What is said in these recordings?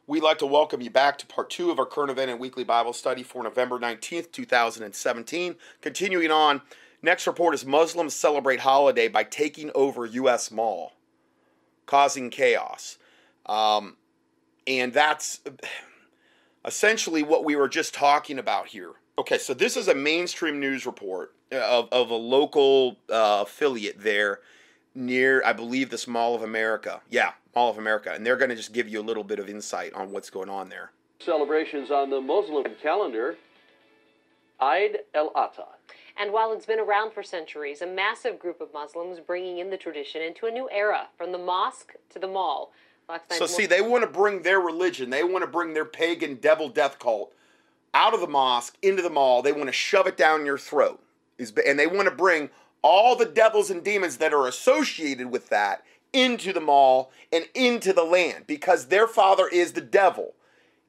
We'd like to welcome you back to part 2 of our current event and weekly Bible study for November 19th, 2017. Continuing on, next report is Muslims celebrate holiday by taking over U.S. mall, causing chaos. And that's essentially what we were just talking about here. Okay, so this is a mainstream news report of a local affiliate there near, I believe, this Mall of America. Yeah, Mall of America. And they're going to just give you a little bit of insight on what's going on there. Celebrations on the Muslim calendar, Eid al-Adha. And while it's been around for centuries, a massive group of Muslims bringing in the tradition into a new era, from the mosque to the mall. So see, they want to bring their religion, they want to bring their pagan devil death cult out of the mosque into the mall. They want to shove it down your throat. And they want to bring all the devils and demons that are associated with that into the mall and into the land, because their father is the devil.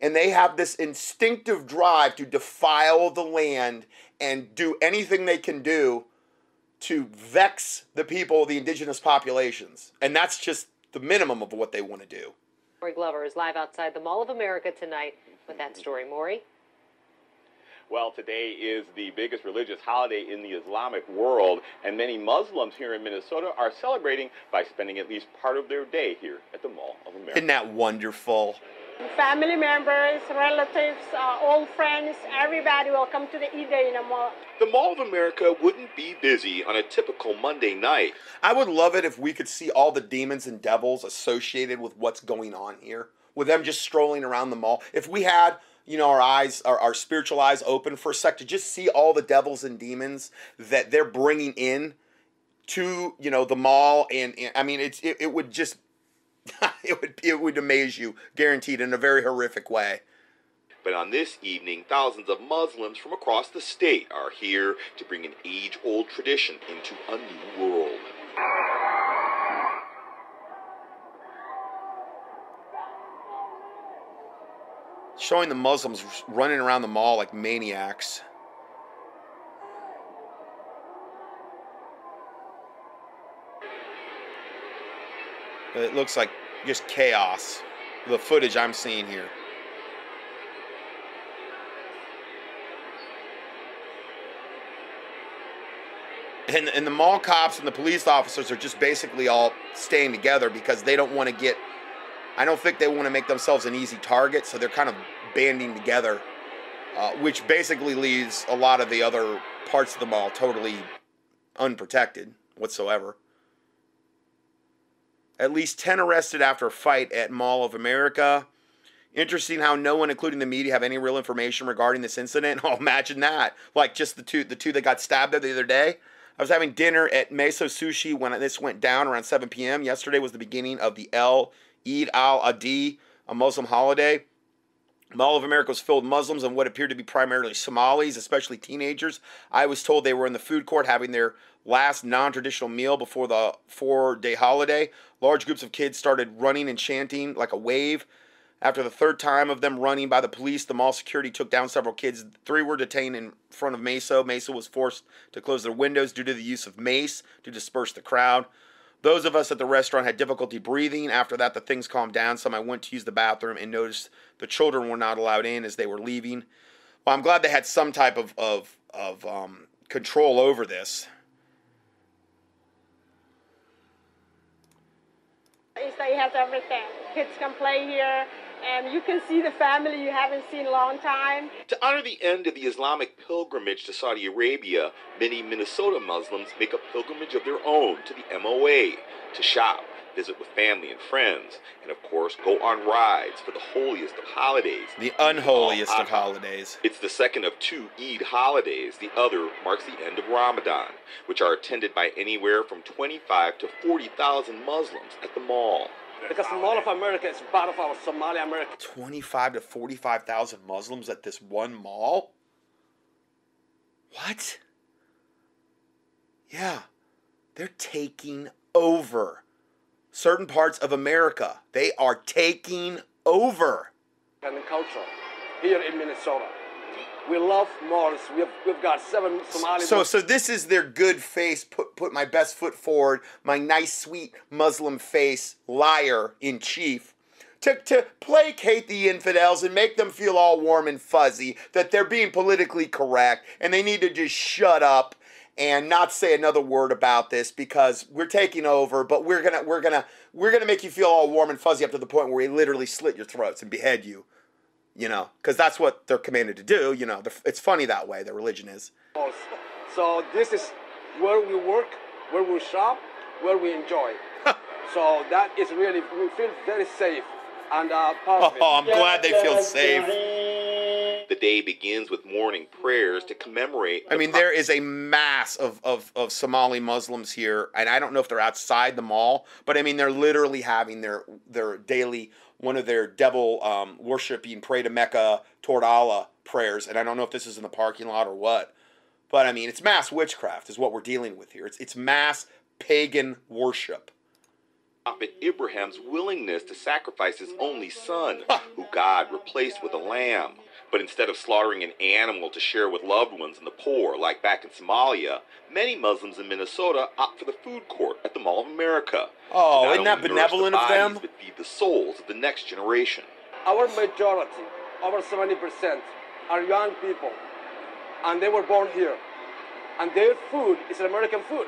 And they have this instinctive drive to defile the land and do anything they can do to vex the people, the indigenous populations. And that's just the minimum of what they want to do. Maury Glover is live outside the Mall of America tonight with that story. Maury? Well, today is the biggest religious holiday in the Islamic world, and many Muslims here in Minnesota are celebrating by spending at least part of their day here at the Mall of America. Isn't that wonderful? Family members, relatives, old friends, everybody will come to the Eid in the mall. The Mall of America wouldn't be busy on a typical Monday night. I would love it if we could see all the demons and devils associated with what's going on here, with them just strolling around the mall. If we had, our eyes, our spiritual eyes open for a sec to just see all the devils and demons that they're bringing in to, the mall. And I mean, it would just, it would amaze you, guaranteed, in a very horrific way. But on this evening, thousands of Muslims from across the state are here to bring an age-old tradition into a new world. Showing the Muslims running around the mall like maniacs. It looks like just chaos, the footage I'm seeing here. And the mall cops and the police officers are just basically all staying together because they don't want to get, I don't think they want to make themselves an easy target, so they're kind of banding together, which basically leaves a lot of the other parts of the mall totally unprotected whatsoever. At least 10 arrested after a fight at Mall of America. Interesting how no one, including the media, have any real information regarding this incident. Oh, imagine that. Like just the two that got stabbed there the other day. I was having dinner at Meso Sushi when this went down around 7 p.m. Yesterday was the beginning of the Eid al-Adha, a Muslim holiday. Mall of America was filled with Muslims and what appeared to be primarily Somalis, especially teenagers. I was told they were in the food court having their last non-traditional meal before the 4-day holiday. Large groups of kids started running and chanting like a wave. After the third time of them running by the police, the mall security took down several kids. 3 were detained in front of Meso. Meso was forced to close their windows due to the use of mace to disperse the crowd. Those of us at the restaurant had difficulty breathing. After that, the things calmed down some. I went to use the bathroom and noticed the children were not allowed in as they were leaving. Well, I'm glad they had some type of control over this. They have everything. Kids can play here, and you can see the family you haven't seen in a long time. To honor the end of the Islamic pilgrimage to Saudi Arabia, many Minnesota Muslims make a pilgrimage of their own to the MOA to shop, visit with family and friends, and of course go on rides for the holiest of holidays. The unholiest of holidays. It's the second of 2 Eid holidays. The other marks the end of Ramadan, which are attended by anywhere from 25 to 40,000 Muslims at the mall. Because the Mall of America is part of our Somali America. 25 to 45,000 Muslims at this one mall? What? Yeah. They're taking over certain parts of America. They are taking over. And culture here in Minnesota. We love malls. We've got 7 Somali. So this is their good face, put my best foot forward, my nice, sweet Muslim face, liar in chief, to placate the infidels and make them feel all warm and fuzzy that they're being politically correct and they need to just shut up and not say another word about this because we're taking over, but we're gonna make you feel all warm and fuzzy up to the point where we literally slit your throats and behead you, you know, because that's what they're commanded to do. You know, it's funny that way. Their religion is. So this is where we work, where we shop, where we enjoy. So that is really, we feel very safe and perfect. Oh, I'm glad they feel safe. The day begins with morning prayers to commemorate. I mean, there is a mass of Somali Muslims here, and I don't know if they're outside the mall, but I mean, they're literally having their daily, one of their devil worshiping, pray to Mecca, toward Allah prayers, and I don't know if this is in the parking lot or what, but I mean, it's mass witchcraft is what we're dealing with here. It's mass pagan worship. Prophet Abraham's willingness to sacrifice his only son, who God replaced with a lamb. But instead of slaughtering an animal to share with loved ones and the poor, like back in Somalia, many Muslims in Minnesota opt for the food court at the Mall of America. Oh, isn't that benevolent of them? But feed the souls of the next generation. Our majority, over 70%, are young people, and they were born here. And their food is American food.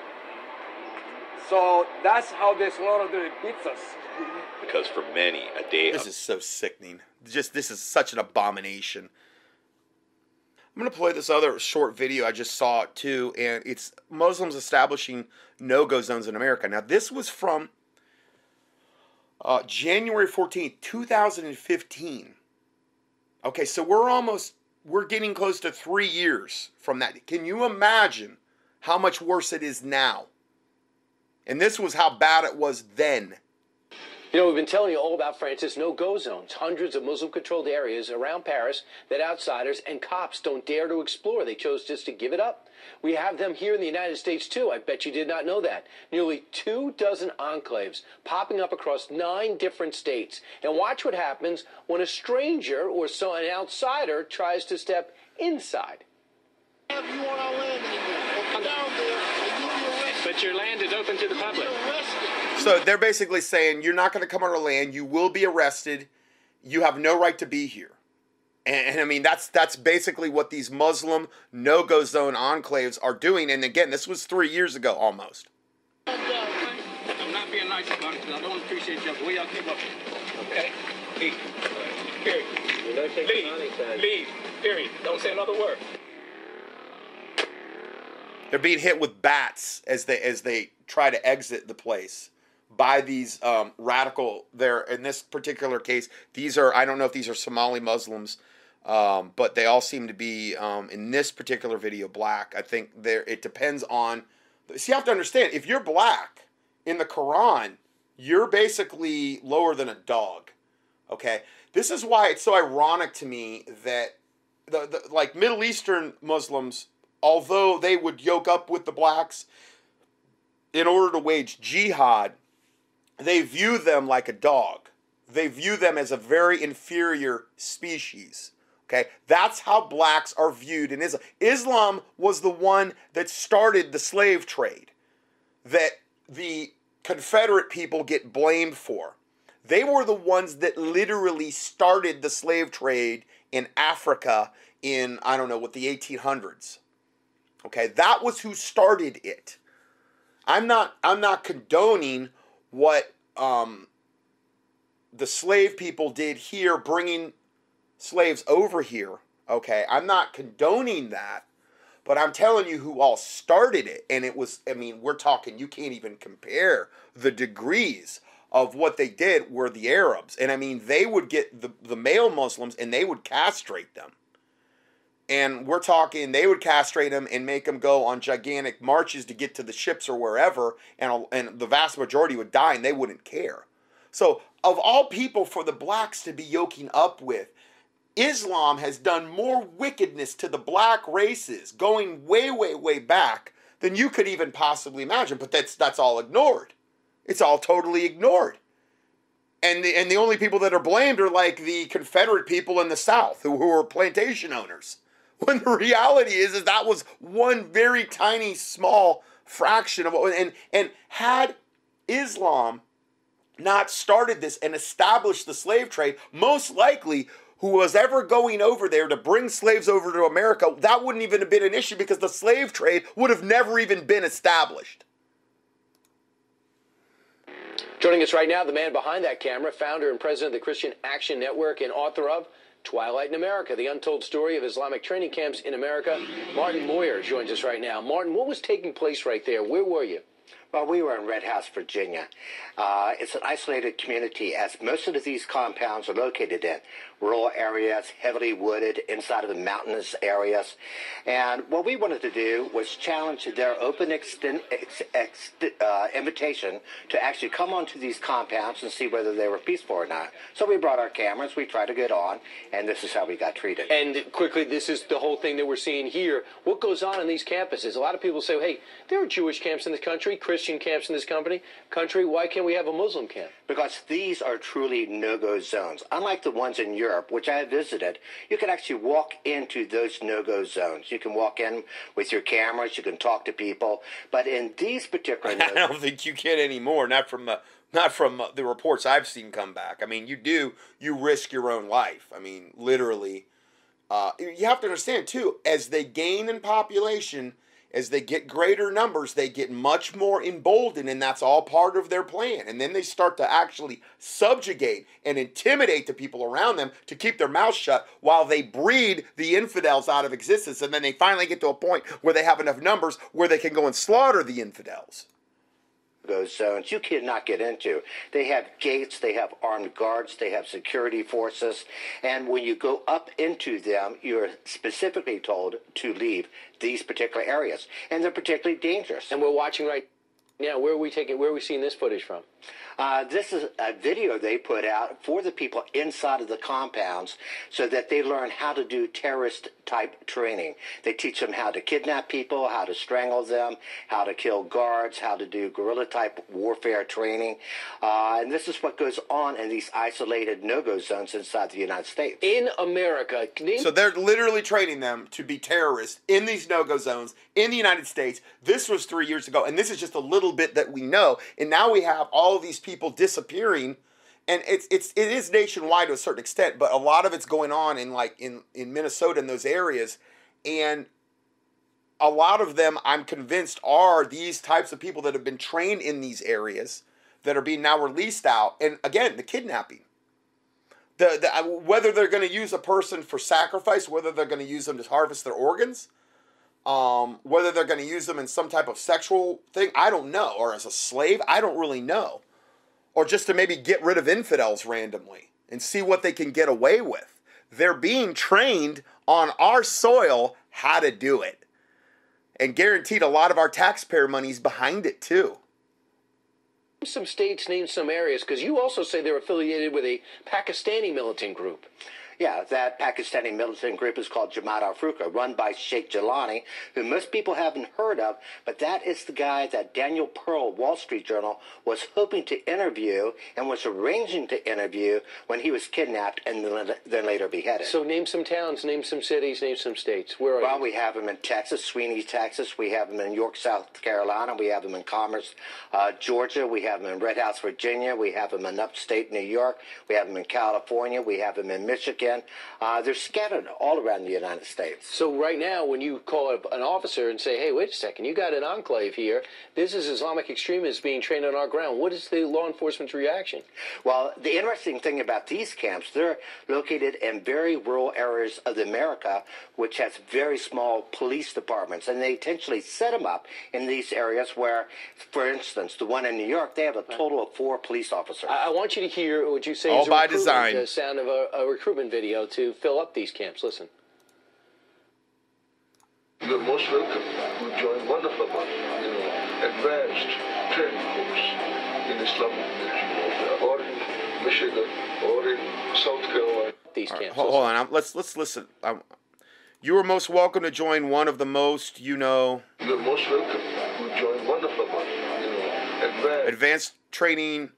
So that's how they slaughter their pizzas. Because for many, a day This is so sickening. This is such an abomination. I'm going to play this other short video. I just saw it too, and it's Muslims establishing no-go zones in America. Now, this was from January 14th, 2015. Okay, so we're getting close to 3 years from that. Can you imagine how much worse it is now? And this was how bad it was then. You know, we've been telling you all about France's no-go zones, hundreds of Muslim-controlled areas around Paris that outsiders and cops don't dare to explore. They chose just to give it up. We have them here in the United States, too. I bet you did not know that. Nearly 24 enclaves popping up across 9 different states. And watch what happens when a stranger or an outsider tries to step inside. You on our land anymore. Come down there and you'll be arrested. But your land is open to the public. So they're basically saying, you're not going to come on our land, you will be arrested, you have no right to be here. And I mean, that's basically what these Muslim no-go zone enclaves are doing. And again, this was 3 years ago almost. I'm not being nice about it because I don't appreciate y'all. The way y'all keep up. Okay? Leave. Period. Leave. Period. Don't say another word. They're being hit with bats as they try to exit the place by these radical. They're in this particular case. These are, I don't know if these are Somali Muslims, but they all seem to be in this particular video black. I think it depends on. See, you have to understand, if you're black in the Quran, you're basically lower than a dog. Okay, this is why it's so ironic to me that the like Middle Eastern Muslims, although they would yoke up with the blacks in order to wage jihad, they view them like a dog. They view them as a very inferior species. Okay, that's how blacks are viewed in Islam. Islam was the one that started the slave trade that the Confederate people get blamed for. They were the ones that literally started the slave trade in Africa in, I don't know, what, the 1800s. Okay, that was who started it. I'm not condoning what the slave people did here, bringing slaves over here. Okay, I'm not condoning that, but I'm telling you who all started it. And it was, I mean, we're talking, you can't even compare the degrees of what they did were the Arabs. And I mean, they would get the male Muslims and they would castrate them. And we're talking, they would castrate them and make them go on gigantic marches to get to the ships or wherever, and the vast majority would die and they wouldn't care. So, of all people for the blacks to be yoking up with, Islam has done more wickedness to the black races going way, way, way back than you could even possibly imagine. But that's all ignored. It's all totally ignored. And the only people that are blamed are like the Confederate people in the South who were plantation owners. When the reality is that was one very tiny, small fraction of what, and had Islam not started this and established the slave trade, most likely who was ever going over there to bring slaves over to America, that wouldn't even have been an issue because the slave trade would have never even been established. Joining us right now, the man behind that camera, founder and president of the Christian Action Network and author of Twilight in America, the untold story of Islamic training camps in America. Martin Moyer joins us right now. Martin, what was taking place right there? Where were you? Well, we were in Red House, Virginia. It's an isolated community, as most of these compounds are located in rural areas, heavily wooded, inside of the mountainous areas. And what we wanted to do was challenge their open invitation to actually come onto these compounds and see whether they were peaceful or not. So we brought our cameras, we tried to get on, and this is how we got treated. And quickly, this is the whole thing that we're seeing here. What goes on in these campuses? A lot of people say, hey, there are Jewish camps in this country, Christian camps in this country. Why can't we have a Muslim camp? Because these are truly no-go zones. Unlike the ones in Europe, which I have visited, you can actually walk into those no-go zones. You can walk in with your cameras, you can talk to people, but in these particular I don't think you can anymore, not from the reports I've seen come back. I mean, you risk your own life. I mean, literally. You have to understand, too, as they gain in population, as they get greater numbers, they get much more emboldened, and that's all part of their plan. And then they start to actually subjugate and intimidate the people around them to keep their mouths shut while they breed the infidels out of existence. And then they finally get to a point where they have enough numbers where they can go and slaughter the infidels. Those zones you cannot get into. They have gates, they have armed guards, they have security forces, and when you go up into them, you're specifically told to leave these particular areas, and they're particularly dangerous. And we're watching right now. Where are we seeing this footage from? This is a video they put out for the people inside of the compounds so that they learn how to do terrorist-type training. They teach them how to kidnap people, how to strangle them, how to kill guards, how to do guerrilla-type warfare training. And this is what goes on in these isolated no-go zones inside the United States. In America. So they're literally training them to be terrorists in these no-go zones in the United States. This was 3 years ago, and this is just a little bit that we know. And now we have all of these people disappearing, and it is nationwide to a certain extent, but a lot of it's going on in Minnesota and those areas, and a lot of them, I'm convinced, are these types of people that have been trained in these areas that are being now released out. And again, the kidnapping, whether they're going to use a person for sacrifice, whether they're going to use them to harvest their organs, whether they're going to use them in some type of sexual thing, I don't know, or as a slave, I don't really know. Or just to maybe get rid of infidels randomly and see what they can get away with. They're being trained on our soil how to do it. And guaranteed a lot of our taxpayer money's behind it too. Some states, name some areas, because you also say they're affiliated with a Pakistani militant group. Yeah, that Pakistani militant group is called Jihad al-Furqa, run by Sheikh Jilani, who most people haven't heard of, but that is the guy that Daniel Pearl, Wall Street Journal, was hoping to interview and was arranging to interview when he was kidnapped and then later beheaded. So name some towns, name some cities, name some states. Where are you? Well, we have him in Texas, Sweeney, Texas. We have him in York, South Carolina. We have him in Commerce, Georgia. We have him in Red House, Virginia. We have him in upstate New York. We have him in California. We have him in Michigan. They're scattered all around the United States. So right now, when you call up an officer and say, hey, wait a second, you got an enclave here. This is Islamic extremists being trained on our ground. What is the law enforcement's reaction? Well, the interesting thing about these camps, they're located in very rural areas of America, which has very small police departments. And they intentionally set them up in these areas where, for instance, the one in New York, they have a total of 4 police officers. I want you to hear what you say all is by design. The sound of a recruitment video to fill up these camps. Listen. You're most welcome to join one of our, advanced training course in Islamic or in Michigan or in South Carolina. These camps. Hold on. Let's listen. You are most welcome to join one of the most, You're most welcome to join one of our, advanced training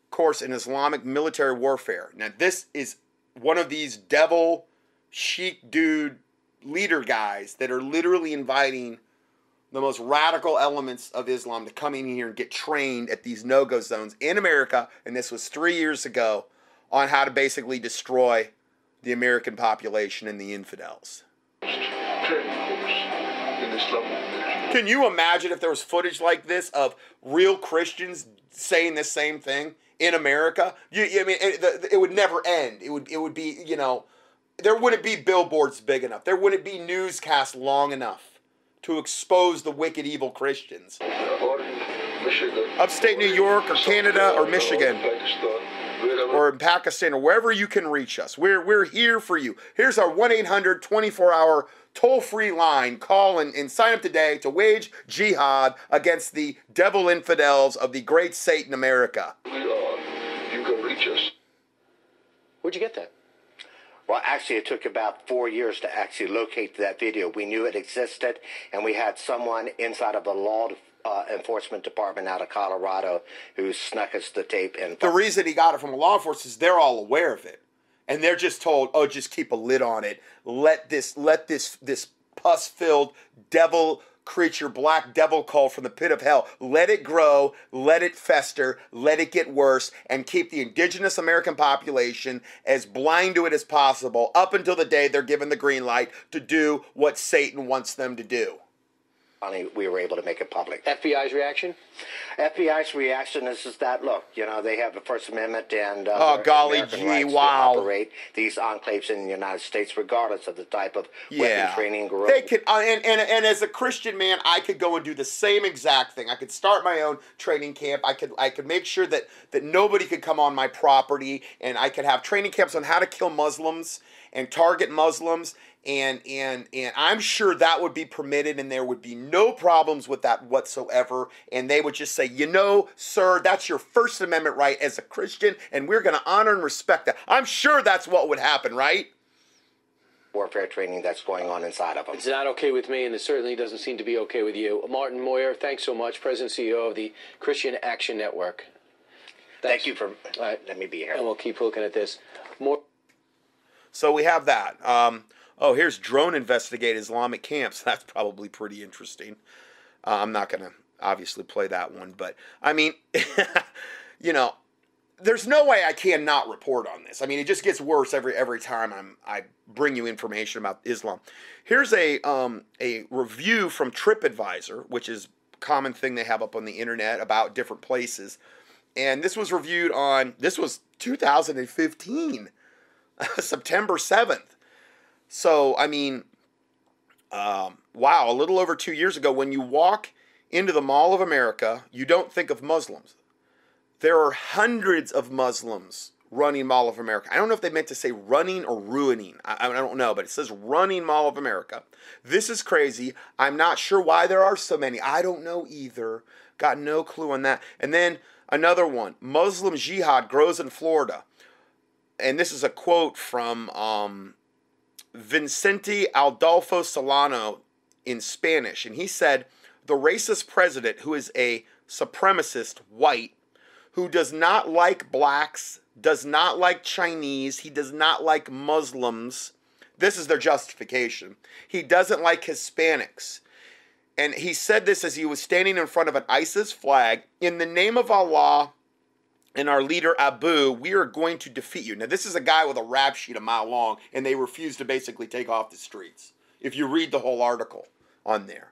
course in Islamic military warfare. Now, this is one of these devil, chic dude leader guys that are literally inviting the most radical elements of Islam to come in here and get trained at these no-go zones in America, and this was 3 years ago, on how to basically destroy the American population and the infidels. Can you imagine if there was footage like this of real Christians saying the same thing in America? I mean, it would never end. It would be, you know, there wouldn't be billboards big enough. There wouldn't be newscasts long enough to expose the wicked, evil Christians. Upstate New York or Canada or Michigan or in Pakistan or wherever you can reach us. We're here for you. Here's our 1-800 24-hour toll-free line. Call and sign up today to wage jihad against the devil infidels of the great Satan America. You can reach us. Where'd you get that? Well, actually, it took about 4 years to actually locate that video. We knew it existed, and we had someone inside of the law enforcement department out of Colorado who snuck us the tape. And the reason he got it from law enforcement is they're all aware of it, and they're just told, "Oh, just keep a lid on it. Let this pus-filled devil creature, black devil cult from the pit of hell, let it grow, let it fester, let it get worse, and keep the indigenous American population as blind to it as possible up until the day they're given the green light to do what Satan wants them to do." Finally, we were able to make it public. FBI's reaction? FBI's reaction is that, look, you know, they have the First Amendment and oh, golly American gee, rights wow. to operate these enclaves in the United States, regardless of the type of weapon training. They could, and as a Christian man, I could go and do the same exact thing. I could start my own training camp. I could make sure that nobody could come on my property, and I could have training camps on how to kill Muslims and target Muslims. And I'm sure that would be permitted, and there would be no problems with that whatsoever. And they would just say, you know, sir, that's your First Amendment right as a Christian, and we're going to honor and respect that. I'm sure that's what would happen, right? Warfare training that's going on inside of them. It's not okay with me, and it certainly doesn't seem to be okay with you. Martin Moyer, thanks so much, President and CEO of the Christian Action Network. Thank you for letting me be here. And we'll keep looking at this. More. So we have that. Oh, here's drone investigate Islamic camps. That's probably pretty interesting. I'm not going to obviously play that one, but I mean, you know, there's no way I cannot report on this. I mean, it just gets worse every time I bring you information about Islam. Here's a review from TripAdvisor, which is a common thing they have up on the internet about different places. And this was reviewed on, this was 2015, September 7th. So, I mean, wow, a little over 2 years ago, when you walk into the Mall of America, you don't think of Muslims. There are hundreds of Muslims running Mall of America. I don't know if they meant to say running or ruining. I don't know, but it says running Mall of America. This is crazy. I'm not sure why there are so many. I don't know either. Got no clue on that. And then another one, Muslim Jihad grows in Florida. And this is a quote from Vicente Adolfo Solano in Spanish, and he said, the racist president who is a supremacist white, who does not like blacks, does not like Chinese, he does not like Muslims, this is their justification, he doesn't like Hispanics. And he said this as he was standing in front of an ISIS flag. In the name of Allah and our leader Abu, we are going to defeat you. Now, this is a guy with a rap sheet a mile long, and they refuse to basically take off the streets. If you read the whole article on there.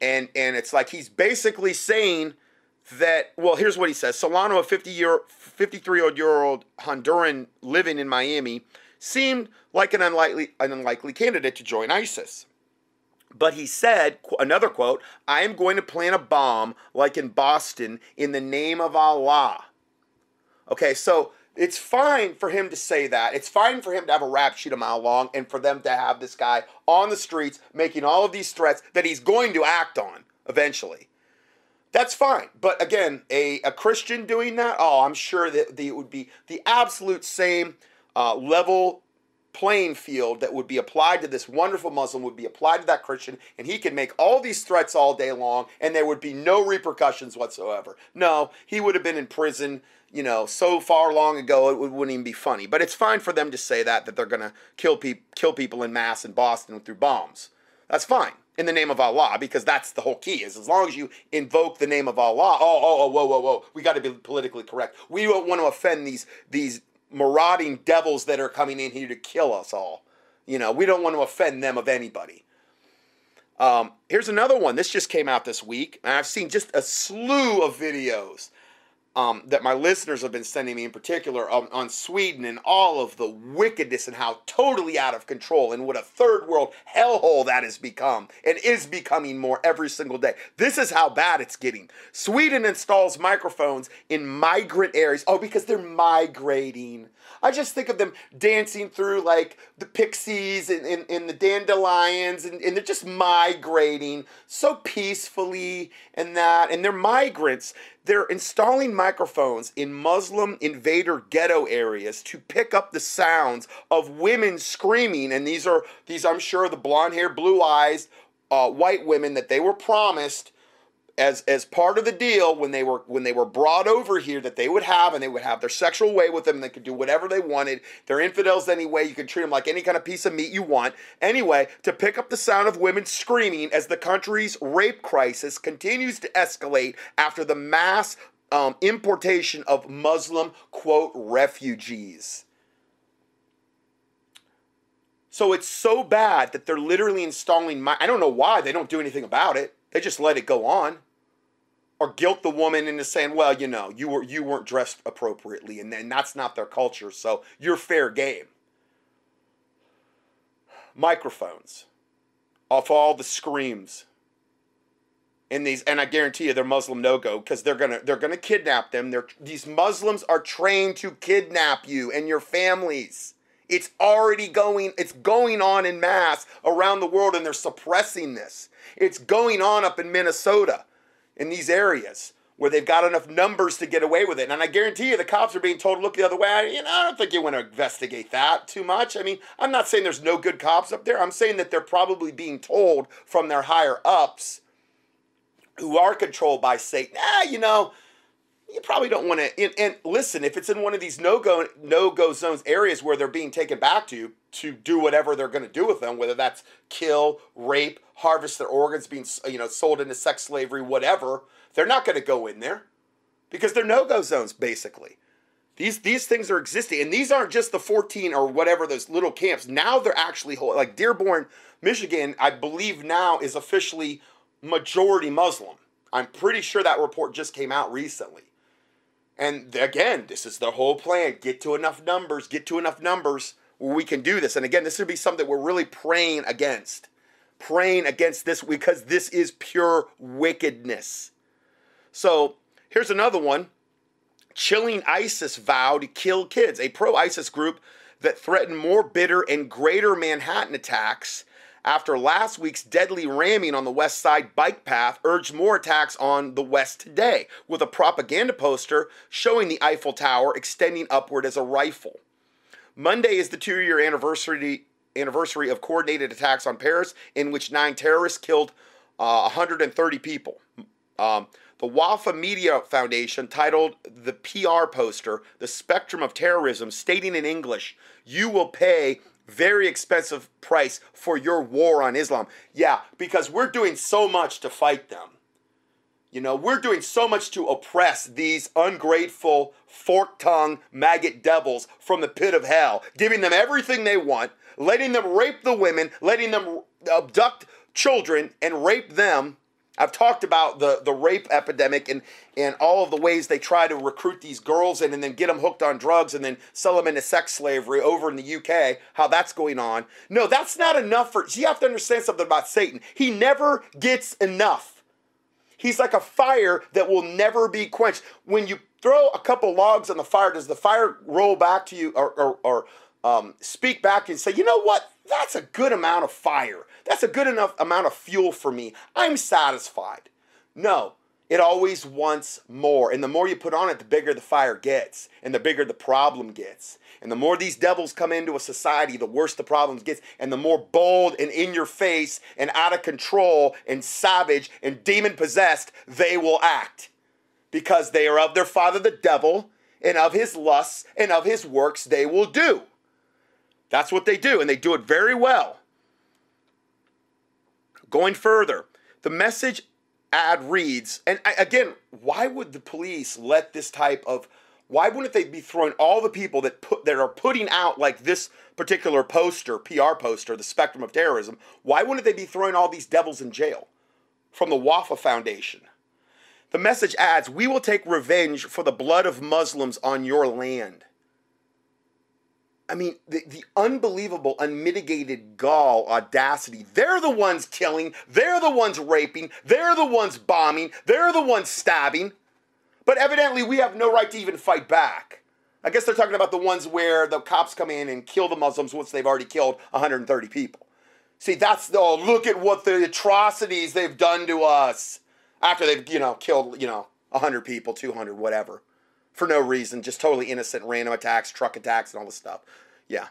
And it's like he's basically saying that, well, here's what he says. Solano, a 53-year-old Honduran living in Miami, seemed like an unlikely candidate to join ISIS. But he said, another quote, I am going to plant a bomb like in Boston in the name of Allah. Okay, so it's fine for him to say that. It's fine for him to have a rap sheet a mile long and for them to have this guy on the streets making all of these threats that he's going to act on eventually. That's fine. But again, a Christian doing that, oh, I'm sure that it would be the absolute same level playing field that would be applied to this wonderful Muslim would be applied to that Christian, and he could make all these threats all day long, and there would be no repercussions whatsoever. No, he would have been in prison, you know, so far long ago it wouldn't even be funny. But it's fine for them to say that they're going to kill people in mass in Boston through bombs. That's fine. in the name of Allah, because that's the whole key, is as long as you invoke the name of Allah, whoa, we got to be politically correct. We don't want to offend these marauding devils that are coming in here to kill us all. You know, we don't want to offend them of anybody. Here's another one. This just came out this week, and I've seen just a slew of videos that my listeners have been sending me, in particular on Sweden and all of the wickedness and how totally out of control and what a third world hellhole that has become and is becoming more every single day. This is how bad it's getting. Sweden installs microphones in migrant areas. Oh, because they're migrating. I just think of them dancing through like the pixies and the dandelions, and they're just migrating so peacefully and they're migrants. They're installing microphones in Muslim invader ghetto areas to pick up the sounds of women screaming, and these I'm sure the blonde-haired, blue-eyes white women that they were promised as part of the deal when they were brought over here, that they would have their sexual way with them. They could do whatever they wanted. They're infidels anyway. You can treat them like any kind of piece of meat you want. Anyway, to pick up the sound of women screaming as the country's rape crisis continues to escalate after the mass importation of Muslim, quote, refugees. So it's so bad that they're literally installing, I don't know why they don't do anything about it. They just let it go on. Or guilt the woman into saying, well, you know, you weren't dressed appropriately, and then that's not their culture, so you're fair game. Microphones off all the screams. And I guarantee you they're Muslim no-go, because they're gonna kidnap them. These Muslims are trained to kidnap you and your families. It's already going on in mass around the world, and they're suppressing this. It's going on up in Minnesota, in these areas where they've got enough numbers to get away with it. And I guarantee you the cops are being told to look the other way. I don't think you want to investigate that too much. I mean, I'm not saying there's no good cops up there. I'm saying that they're probably being told from their higher ups who are controlled by Satan, you probably don't want to. And listen, if it's in one of these no-go zones areas where they're being taken back to do whatever they're going to do with them, whether that's kill, rape, harvest their organs, being sold into sex slavery, whatever, they're not going to go in there because they're no-go zones, basically. These things are existing, and these aren't just the 14 or whatever those little camps. Now they're actually like Dearborn, Michigan, I believe now is officially majority Muslim. I'm pretty sure that report just came out recently. And again, this is the whole plan. Get to enough numbers where we can do this. And again, this would be something that we're really praying against this, because this is pure wickedness. So here's another one. Chilling ISIS vow to kill kids. A pro-ISIS group that threatened more bitter and greater Manhattan attacks after last week's deadly ramming on the West Side bike path urged more attacks on the West today, with a propaganda poster showing the Eiffel Tower extending upward as a rifle. Monday is the 2-year anniversary of coordinated attacks on Paris, in which 9 terrorists killed 130 people. The Wafa Media Foundation titled the PR poster, "The Spectrum of Terrorism," stating in English, "You will pay very expensive price for your war on Islam." Yeah, because we're doing so much to fight them. We're doing so much to oppress these ungrateful, fork-tongued maggot devils from the pit of hell, giving them everything they want, letting them rape the women, letting them abduct children and rape them. I've talked about the rape epidemic and all of the ways they try to recruit these girls in and then get them hooked on drugs and then sell them into sex slavery over in the UK, how that's going on. No, that's not enough you have to understand something about Satan. He never gets enough. He's like a fire that will never be quenched. When you throw a couple logs on the fire, does the fire roll back to you or speak back and say, you know what? That's a good amount of fire. That's a good enough amount of fuel for me. I'm satisfied. No, it always wants more. And the more you put on it, the bigger the fire gets and the bigger the problem gets. And the more these devils come into a society, the worse the problems gets. And the more bold and in your face and out of control and savage and demon possessed they will act. Because they are of their father the devil, and of his lusts and of his works they will do. That's what they do, and they do it very well. Going further, the message ad reads, and again, why would the police let this type of, why wouldn't they be throwing all the people that are putting out like this particular poster, PR poster, the spectrum of terrorism, why wouldn't they be throwing all these devils in jail from the Wafa Foundation? The message adds, we will take revenge for the blood of Muslims on your land. I mean, the unbelievable, unmitigated gall, audacity. They're the ones killing. They're the ones raping. They're the ones bombing. They're the ones stabbing. But evidently, we have no right to even fight back. I guess they're talking about the ones where the cops come in and kill the Muslims once they've already killed 130 people. See, that's the, oh, look at what the atrocities they've done to us after they've, killed, 100 people, 200, whatever. For no reason, just totally innocent, random attacks, truck attacks, and all this stuff. Yeah.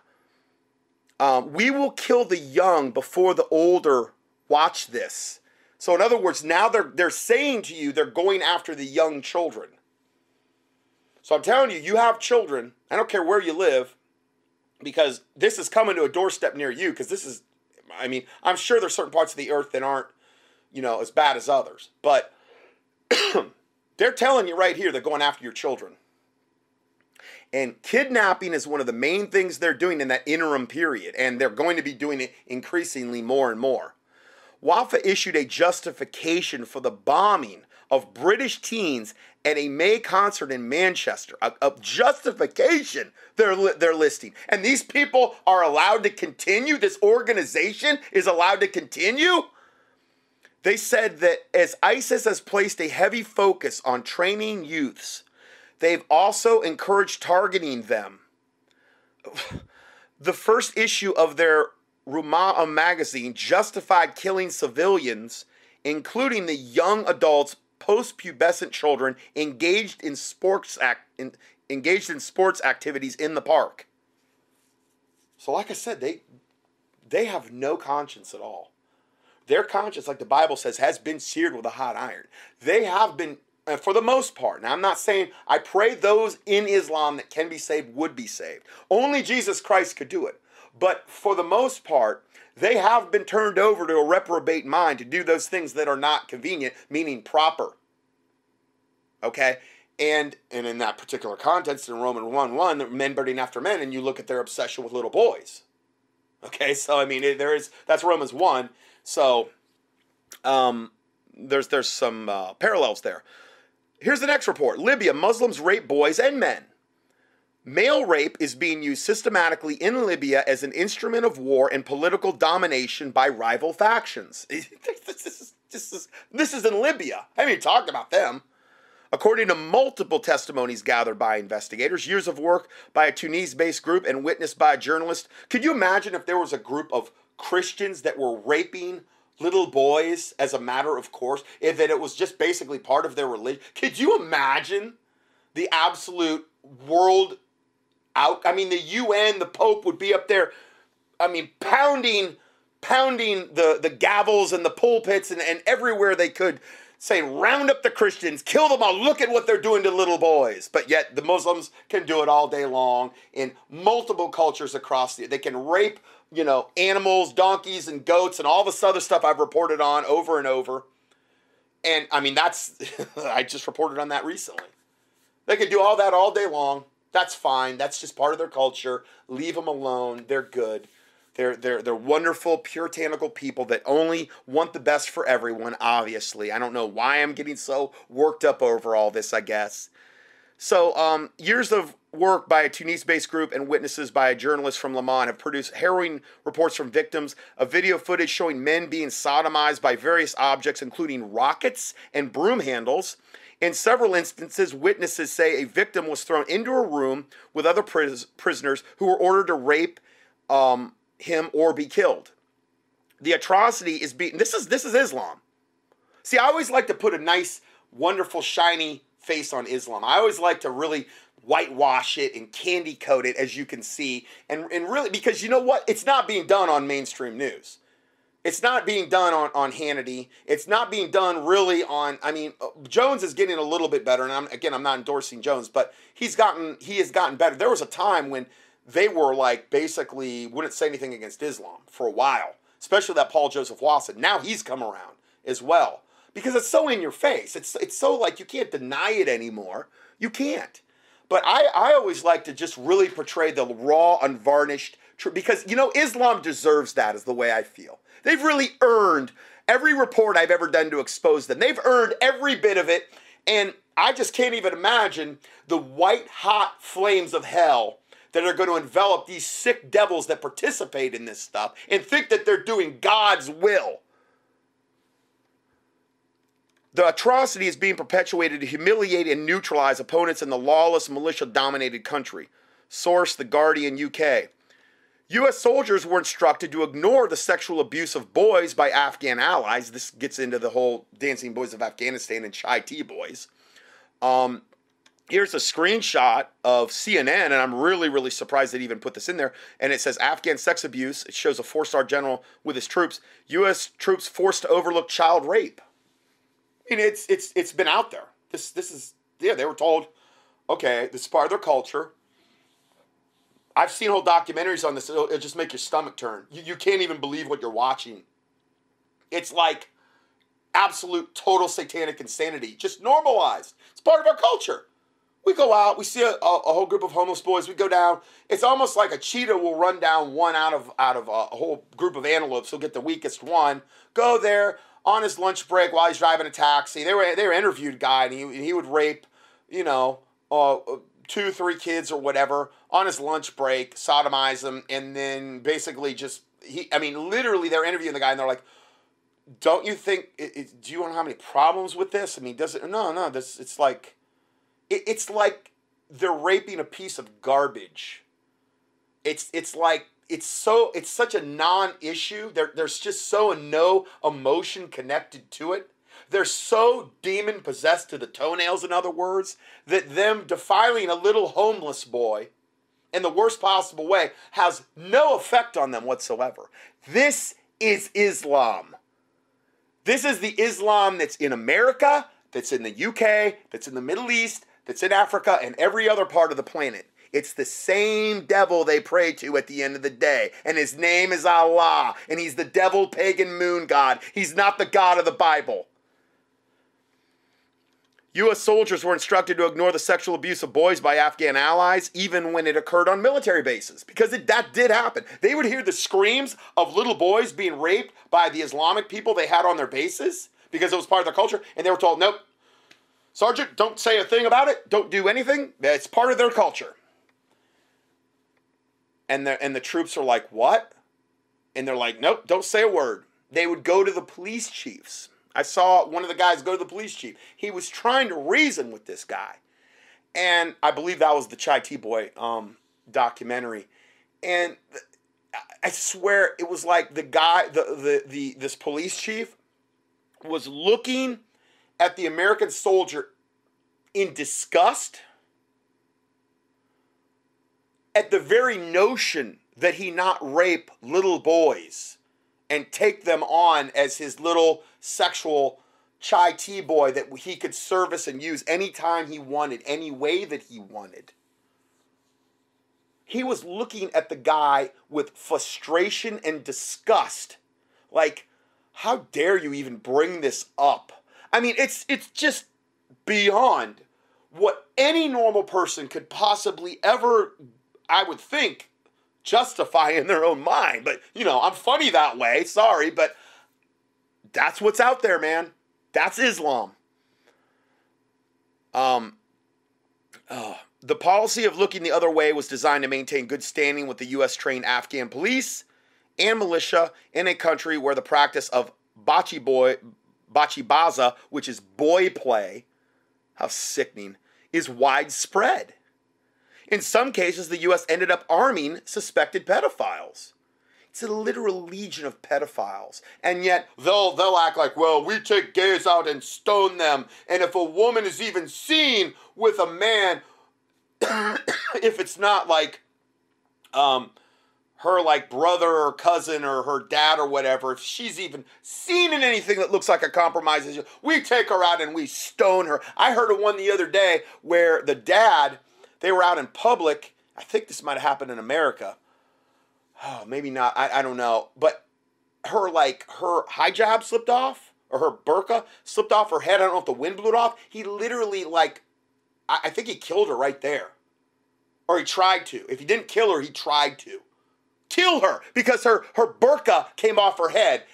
We will kill the young before the older watch this. So in other words, now they're saying to you, they're going after the young children. So I'm telling you, you have children. I don't care where you live, because this is coming to a doorstep near you, because this is, I mean, I'm sure there's certain parts of the earth that aren't, as bad as others. But they're telling you right here, they're going after your children. And kidnapping is one of the main things they're doing in that interim period. And they're going to be doing it increasingly more and more. Wafa issued a justification for the bombing of British teens at a May concert in Manchester. A justification they're listing. And these people are allowed to continue? This organization is allowed to continue? They said that as ISIS has placed a heavy focus on training youths, they've also encouraged targeting them. The first issue of their Rumah magazine justified killing civilians, including the young adults, post-pubescent children engaged in sports activities in the park. So like I said, they have no conscience at all. Their conscience, like the Bible says, has been seared with a hot iron. They have been, for the most part, now I'm not saying, I pray those in Islam that can be saved would be saved. Only Jesus Christ could do it. But for the most part, they have been turned over to a reprobate mind to do those things that are not convenient, meaning proper. Okay? And in that particular context, in Romans 1:1, men burning after men, and you look at their obsession with little boys. Okay? So, I mean, that's Romans 1. So, there's some parallels there. Here's the next report. Libya, Muslims rape boys and men. Male rape is being used systematically in Libya as an instrument of war and political domination by rival factions. This is in Libya. I haven't even talked about them. According to multiple testimonies gathered by investigators, years of work by a Tunis-based group and witnessed by a journalist, could you imagine if there was a group of Christians that were raping little boys as a matter of course, if that it was just basically part of their religion? Could you imagine the absolute world out? I mean, the UN, the Pope would be up there, I mean, pounding the gavels and the pulpits and everywhere they could, say, round up the Christians, kill them all, look at what they're doing to little boys. But yet the Muslims can do it all day long in multiple cultures across they can rape, animals, donkeys and goats and all this other stuff I've reported on over and over. And I mean, that's, I just reported on that recently. They can do all that all day long. That's fine. That's just part of their culture. Leave them alone. They're good. They're wonderful, puritanical people that only want the best for everyone, obviously. I don't know why I'm getting so worked up over all this, I guess. So, years of work by a Tunis-based group and witnesses by a journalist from Le Mans have produced harrowing reports from victims of video footage showing men being sodomized by various objects, including rockets and broom handles. In several instances, witnesses say a victim was thrown into a room with other prisoners who were ordered to rape him or be killed. The atrocity is being, this is Islam. See, I always like to put a nice, wonderful, shiny face on Islam. I always like to really whitewash it and candy coat it, as you can see, and really, because you know what? It's not being done on mainstream news. It's not being done on Hannity. It's not being done really on, I mean, Jones is getting a little bit better, and I'm not endorsing Jones, but he has gotten better. There was a time when they were like basically wouldn't say anything against Islam for a while. especially that Paul Joseph Watson. Now he's come around as well because it's so in your face. It's so like you can't deny it anymore. You can't. But I always like to just really portray the raw, unvarnished truth because, you know, Islam deserves that is the way I feel. They've really earned every report I've ever done to expose them. They've earned every bit of it. And I just can't even imagine the white hot flames of hell that are going to envelop these sick devils that participate in this stuff and think that they're doing God's will. The atrocity is being perpetuated to humiliate and neutralize opponents in the lawless, militia-dominated country. Source, The Guardian, UK. U.S. soldiers were instructed to ignore the sexual abuse of boys by Afghan allies. This gets into the whole Dancing Boys of Afghanistan and Chai Tea Boys. Here's a screenshot of CNN, and I'm really, really surprised they even put this in there. And it says, Afghan sex abuse. It shows a 4-star general with his troops. U.S. troops forced to overlook child rape. I mean, it's been out there. This is, yeah, they were told, okay, this is part of their culture. I've seen whole documentaries on this. It'll just make your stomach turn. You can't even believe what you're watching. It's like absolute, total satanic insanity. Just normalized. It's part of our culture. We go out. We see a whole group of homeless boys. We go down. It's almost like a cheetah will run down one out of a whole group of antelopes. He'll get the weakest one. Go there on his lunch break while he's driving a taxi. They were interviewed a guy, and he would rape, 2, 3 kids or whatever on his lunch break, sodomize them, and then basically just literally they're interviewing the guy, and they're like, "Don't you think? Do you want to have any problems with this? I mean, does it? No. It's like they're raping a piece of garbage. It's such a non-issue. There's just so no emotion connected to it. They're so demon-possessed to the toenails, in other words, that them defiling a little homeless boy in the worst possible way has no effect on them whatsoever. This is Islam. This is the Islam that's in America, that's in the UK, that's in the Middle East, that's in Africa, and every other part of the planet. It's the same devil they pray to at the end of the day. And his name is Allah. And he's the devil, pagan moon god. He's not the God of the Bible. U.S. soldiers were instructed to ignore the sexual abuse of boys by Afghan allies, even when it occurred on military bases. Because that did happen. They would hear the screams of little boys being raped by the Islamic people they had on their bases, because it was part of their culture. And they were told, nope, Sergeant, don't say a thing about it. Don't do anything. It's part of their culture. And the troops are like, what? And they're like, nope, don't say a word. They would go to the police chiefs. I saw one of the guys go to the police chief. He was trying to reason with this guy. And I believe that was the Chai Tea Boy documentary. And I swear it was like the guy, this police chief was looking at the American soldier in disgust at the very notion that he not rape little boys and take them on as his little sexual Chai Tea Boy that he could service and use anytime he wanted, any way that he wanted. He was looking at the guy with frustration and disgust. Like, how dare you even bring this up? I mean, it's just beyond what any normal person could possibly ever, I would think, justify in their own mind. But, I'm funny that way. Sorry, but that's what's out there, man. That's Islam. The policy of looking the other way was designed to maintain good standing with the U.S.-trained Afghan police and militia in a country where the practice of bachibaza, which is boy play, how sickening, is widespread. In some cases, the U.S. ended up arming suspected pedophiles. It's a literal legion of pedophiles. And yet, they'll act like, well, we take gays out and stone them. And if a woman is even seen with a man, if it's not like her like brother or cousin or her dad or whatever, if she's even seen in anything that looks like a compromise, we take her out and we stone her. I heard of one the other day where the dad, they were out in public. I think this might have happened in America. Oh, maybe not. I don't know. But her hijab slipped off, or her burqa slipped off her head. I don't know if the wind blew it off. He literally, like, I think he killed her right there. Or he tried to. If he didn't kill her, he tried to. Kill her because her burqa came off her head.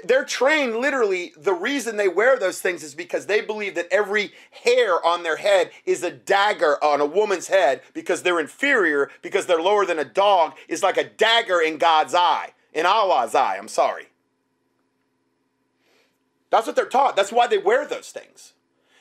They're trained, literally, the reason they wear those things is because they believe that every hair on their head is a dagger on a woman's head, because they're inferior, because they're lower than a dog, is like a dagger in God's eye. In Allah's eye, I'm sorry. That's what they're taught. That's why they wear those things.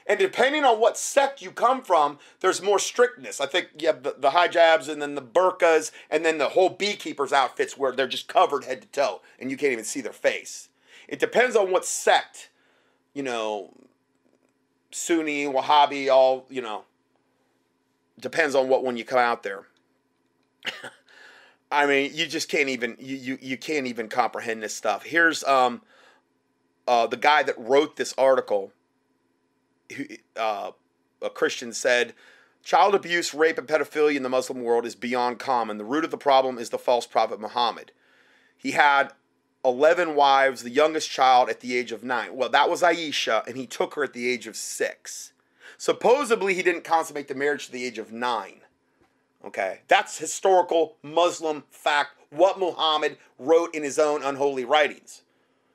And depending on what sect you come from, there's more strictness. I think you have the hijabs and then the burqas and then the whole beekeeper's outfits where they're just covered head to toe and you can't even see their face. It depends on what sect, you know, Sunni, Wahhabi, all, you know, depends on what one you come out there. I mean, you just can't even, you can't even comprehend this stuff. Here's the guy that wrote this article. A Christian said, child abuse, rape, and pedophilia in the Muslim world is beyond common. The root of the problem is the false prophet Muhammad. He had 11 wives, the youngest child at the age of 9. Well, that was Aisha, and he took her at the age of 6. Supposedly, he didn't consummate the marriage to the age of 9. Okay, that's historical Muslim fact, what Muhammad wrote in his own unholy writings.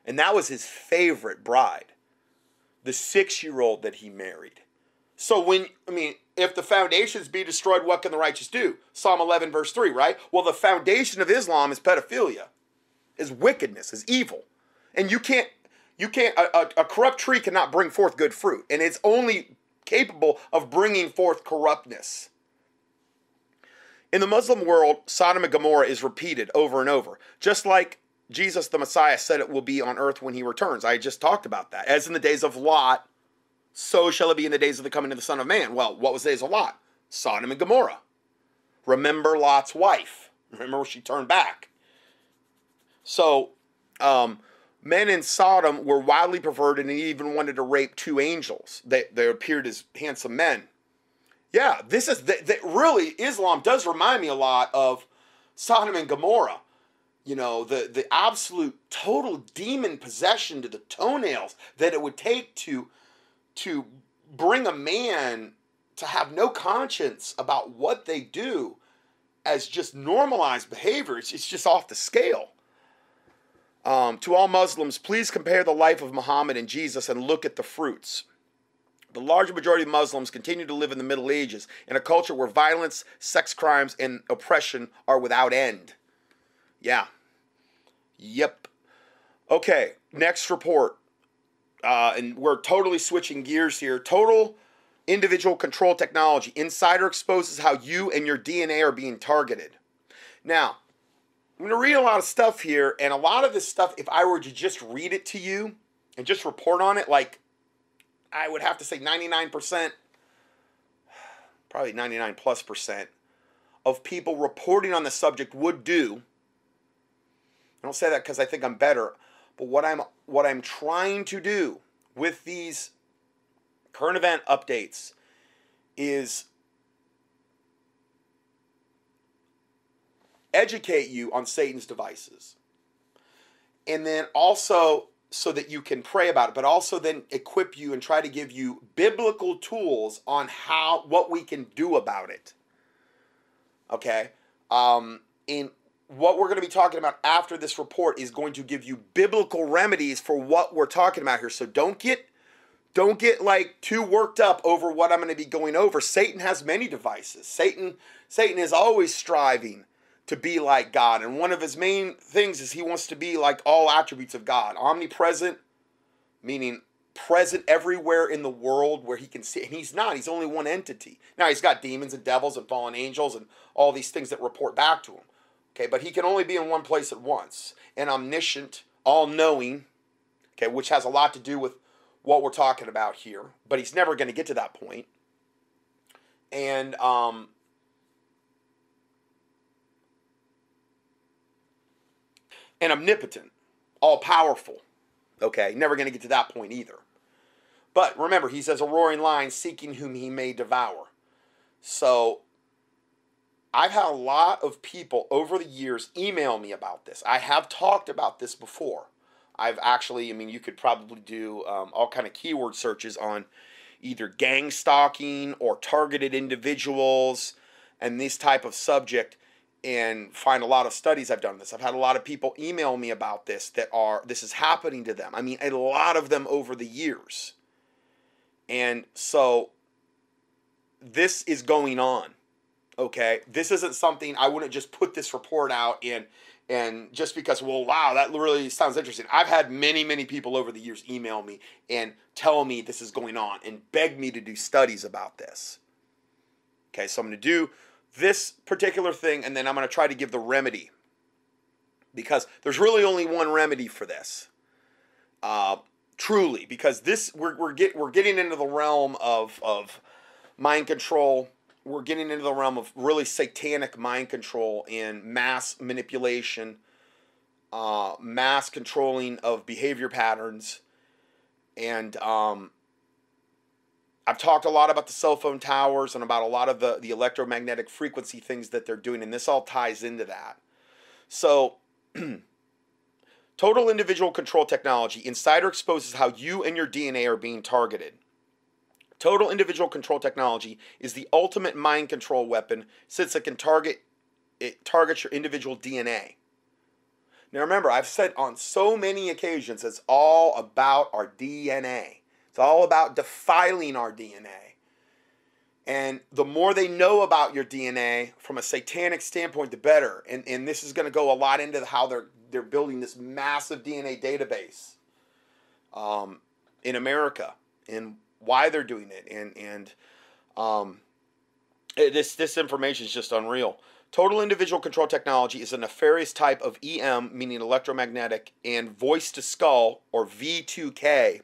And that was his favorite bride. The 6-year-old that he married. So if the foundations be destroyed, what can the righteous do? Psalm 11 verse 3, right? Well, the foundation of Islam is pedophilia, is wickedness, is evil. And a corrupt tree cannot bring forth good fruit. And it's only capable of bringing forth corruptness. In the Muslim world, Sodom and Gomorrah is repeated over and over. Just like Jesus, the Messiah, said it will be on earth when he returns. I just talked about that. As in the days of Lot, so shall it be in the days of the coming of the Son of Man. Well, what was the days of Lot? Sodom and Gomorrah. Remember Lot's wife. Remember she turned back. So, men in Sodom were wildly perverted and even wanted to rape 2 angels. They appeared as handsome men. Yeah, this is, really, Islam does remind me a lot of Sodom and Gomorrah. You know, the absolute total demon possession to the toenails that it would take to bring a man to have no conscience about what they do as just normalized behavior. It's just off the scale. To all Muslims, please compare the life of Muhammad and Jesus and look at the fruits. The large majority of Muslims continue to live in the Middle Ages in a culture where violence, sex crimes, and oppression are without end. Yeah. Yep. Okay, next report. And we're totally switching gears here. Total individual control technology. Insider exposes how you and your DNA are being targeted. Now, I'm going to read a lot of stuff here, and a lot of this stuff, if I were to just read it to you and just report on it, like, I would have to say 99%, probably 99+% of people reporting on the subject would do. I don't say that because I think I'm better, but what I'm trying to do with these current event updates is educate you on Satan's devices. And then also so that you can pray about it, but also then equip you and try to give you biblical tools on what we can do about it. Okay? In what we're going to be talking about after this report is going to give you biblical remedies for what we're talking about here. So don't get like too worked up over what I'm going to be going over. Satan has many devices. Satan is always striving to be like God. And one of his main things is he wants to be like all attributes of God. Omnipresent, meaning present everywhere in the world where he can see. And he's not. He's only one entity. Now, he's got demons and devils and fallen angels and all these things that report back to him. Okay, but he can only be in one place at once. And omniscient, all-knowing, okay, which has a lot to do with what we're talking about here. But he's never going to get to that point. And omnipotent, all-powerful. Okay, never going to get to that point either. But remember, he's as a roaring lion seeking whom he may devour. So I've had a lot of people over the years email me about this. I have talked about this before. I've actually, I mean, you could probably do all kind of keyword searches on either gang stalking or targeted individuals and this type of subject, and find a lot of studies. I've done this. I've had a lot of people email me about this this is happening to them. I mean, a lot of them over the years. And so this is going on. Okay, this isn't something I wouldn't just put this report out and just because, well, wow, that really sounds interesting. I've had many people over the years email me and tell me this is going on and beg me to do studies about this. Okay, so I'm going to do this particular thing, and then I'm going to try to give the remedy, because there's really only one remedy for this. Truly, because this we're getting into the realm of mind control. We're getting into the realm of really satanic mind control and mass manipulation, mass controlling of behavior patterns. And I've talked a lot about the cell phone towers and about a lot of the electromagnetic frequency things that they're doing, and this all ties into that. So, total individual control technology. Insider exposes how you and your DNA are being targeted. Total individual control technology is the ultimate mind control weapon, since it targets your individual DNA. Now remember, I've said on so many occasions, it's all about our DNA. It's all about defiling our DNA. And the more they know about your DNA from a satanic standpoint, the better. And this is going to go a lot into how they're building this massive DNA database in America, and why they're doing it, and this information is just unreal. Total individual control technology is a nefarious type of EM, meaning electromagnetic, and voice to skull, or V2K,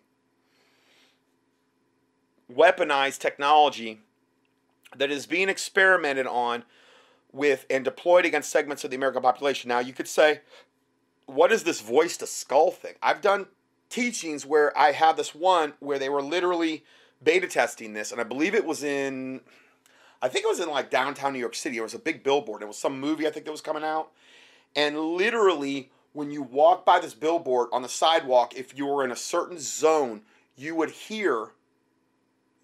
weaponized technology that is being experimented on with and deployed against segments of the American population. Now you could say, what is this voice to skull thing? I've done teachings where I had this one where they were literally beta testing this, and I believe it was in, I think it was in like downtown New York City. It was a big billboard. It was some movie I think that was coming out, and literally when you walk by this billboard on the sidewalk, if you were in a certain zone, you would hear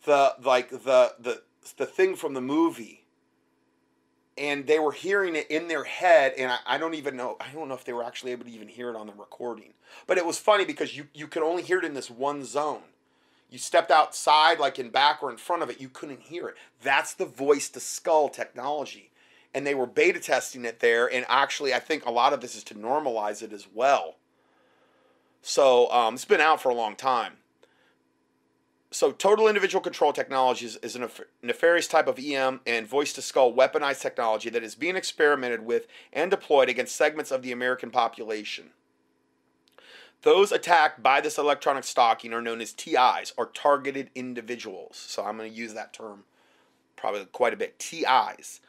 the thing from the movie, and they were hearing it in their head, and I don't know if they were actually able to even hear it on the recording. But it was funny because you could only hear it in this one zone. You stepped outside, like in back or in front of it, you couldn't hear it. That's the voice to skull technology. And they were beta testing it there, and actually I think a lot of this is to normalize it as well. So it's been out for a long time. So total individual control technology is a nefarious type of EM and voice-to-skull weaponized technology that is being experimented with and deployed against segments of the American population. Those attacked by this electronic stalking are known as TIs, or targeted individuals. So I'm going to use that term probably quite a bit, TIs.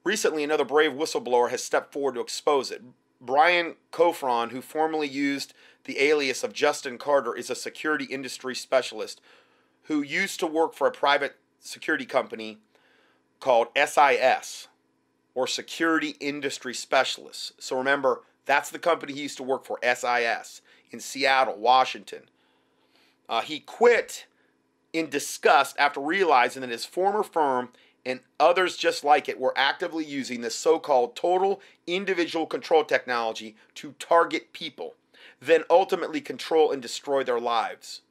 Recently, another brave whistleblower has stepped forward to expose it. Brian Cofron, who formerly used the alias of Justin Carter, is a security industry specialist who used to work for a private security company called SIS, or Security Industry Specialists. So remember, that's the company he used to work for, SIS, in Seattle, Washington. He quit in disgust after realizing that his former firm and others just like it were actively using this so-called total individual control technology to target people, then ultimately control and destroy their lives.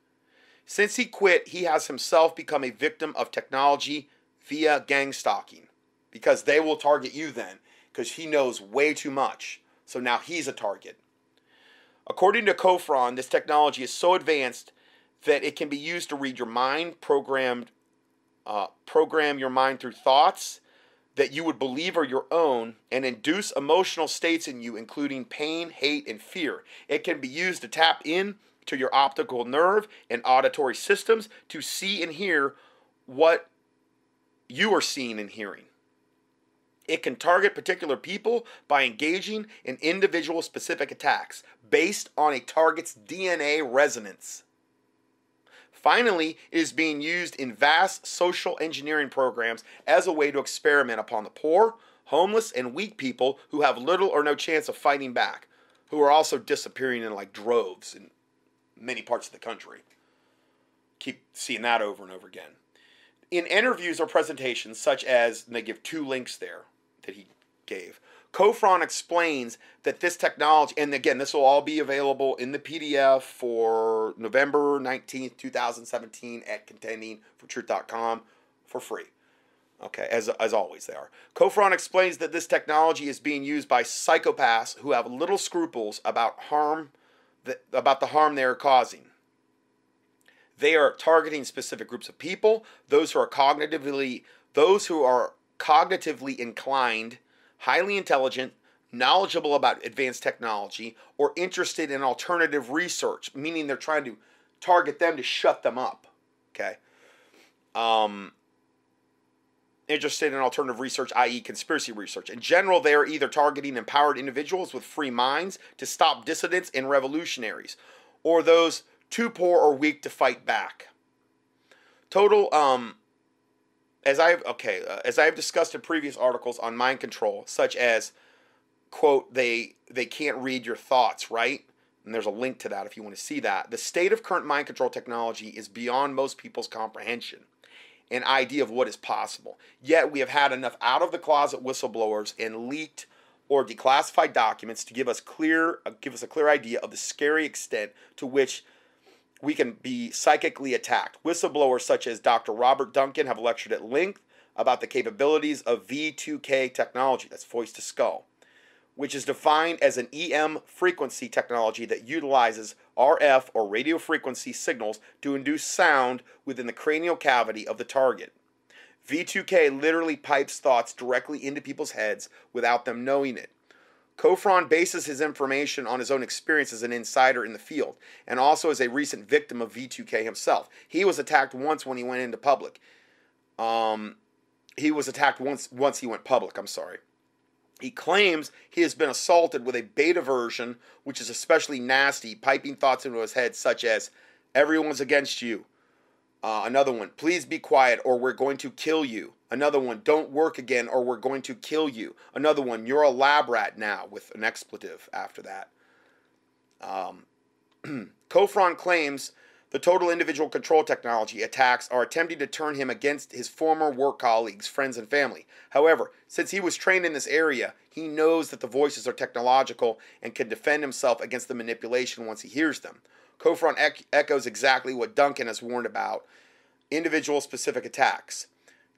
Since he quit, he has himself become a victim of technology via gang stalking, because they will target you then, because he knows way too much. So now he's a target. According to Cofron, this technology is so advanced that it can be used to read your mind, program your mind through thoughts that you would believe are your own, and induce emotional states in you, including pain, hate, and fear. It can be used to tap in to your optical nerve and auditory systems to see and hear what you are seeing and hearing. It can target particular people by engaging in individual specific attacks based on a target's DNA resonance. Finally, it is being used in vast social engineering programs as a way to experiment upon the poor, homeless, and weak people who have little or no chance of fighting back. who are also disappearing in like droves in many parts of the country. Keep seeing that over and over again. In interviews or presentations, such as, and they give 2 links there that he gave, Kofron explains that this technology, and again, this will all be available in the PDF for November 19th, 2017 at contendingfortruth.com for free. Okay, as always they are. Kofron explains that this technology is being used by psychopaths who have little scruples about the harm they are causing. They are targeting specific groups of people, those who are cognitively inclined, highly intelligent, knowledgeable about advanced technology, or interested in alternative research, meaning they're trying to target them to shut them up. Okay? Interested in alternative research, i.e. conspiracy research. In general, they are either targeting empowered individuals with free minds to stop dissidents and revolutionaries, or those too poor or weak to fight back. Total, as I've discussed in previous articles on mind control, such as, quote, they can't read your thoughts, right? And there's a link to that if you want to see that. The state of current mind control technology is beyond most people's comprehension. An idea of what is possible. Yet we have had enough out-of-the-closet whistleblowers and leaked or declassified documents to give us a clear idea of the scary extent to which we can be psychically attacked. Whistleblowers such as Dr. Robert Duncan have lectured at length about the capabilities of V2K technology, that's voice to skull, which is defined as an EM frequency technology that utilizes RF or radio frequency signals to induce sound within the cranial cavity of the target. V2K literally pipes thoughts directly into people's heads without them knowing it. Kofron bases his information on his own experience as an insider in the field, and also as a recent victim of V2K himself. He was attacked once when he went into public. He was attacked once he went public, I'm sorry. He claims he has been assaulted with a beta version, which is especially nasty, piping thoughts into his head such as, everyone's against you. Another one, please be quiet or we're going to kill you. Another one, don't work again or we're going to kill you. Another one, you're a lab rat now, with an expletive after that. Kofron claims the total individual control technology attacks are attempting to turn him against his former work colleagues, friends, and family. However, since he was trained in this area, he knows that the voices are technological and can defend himself against the manipulation once he hears them. Kofron echoes exactly what Duncan has warned about, individual-specific attacks.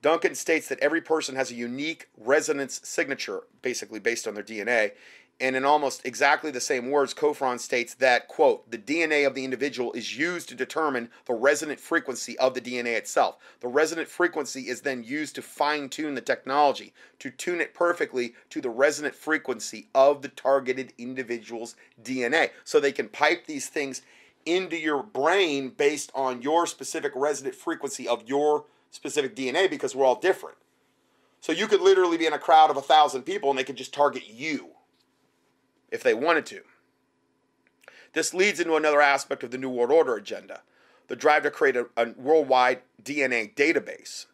Duncan states that every person has a unique resonance signature, basically based on their DNA, and in almost exactly the same words, Kofron states that, quote, the DNA of the individual is used to determine the resonant frequency of the DNA itself. The resonant frequency is then used to fine-tune the technology, to tune it perfectly to the resonant frequency of the targeted individual's DNA. So they can pipe these things into your brain based on your specific resonant frequency of your specific DNA, because we're all different. So you could literally be in a crowd of 1,000 people and they could just target you if they wanted to. This leads into another aspect of the New World Order agenda, the drive to create a worldwide DNA database.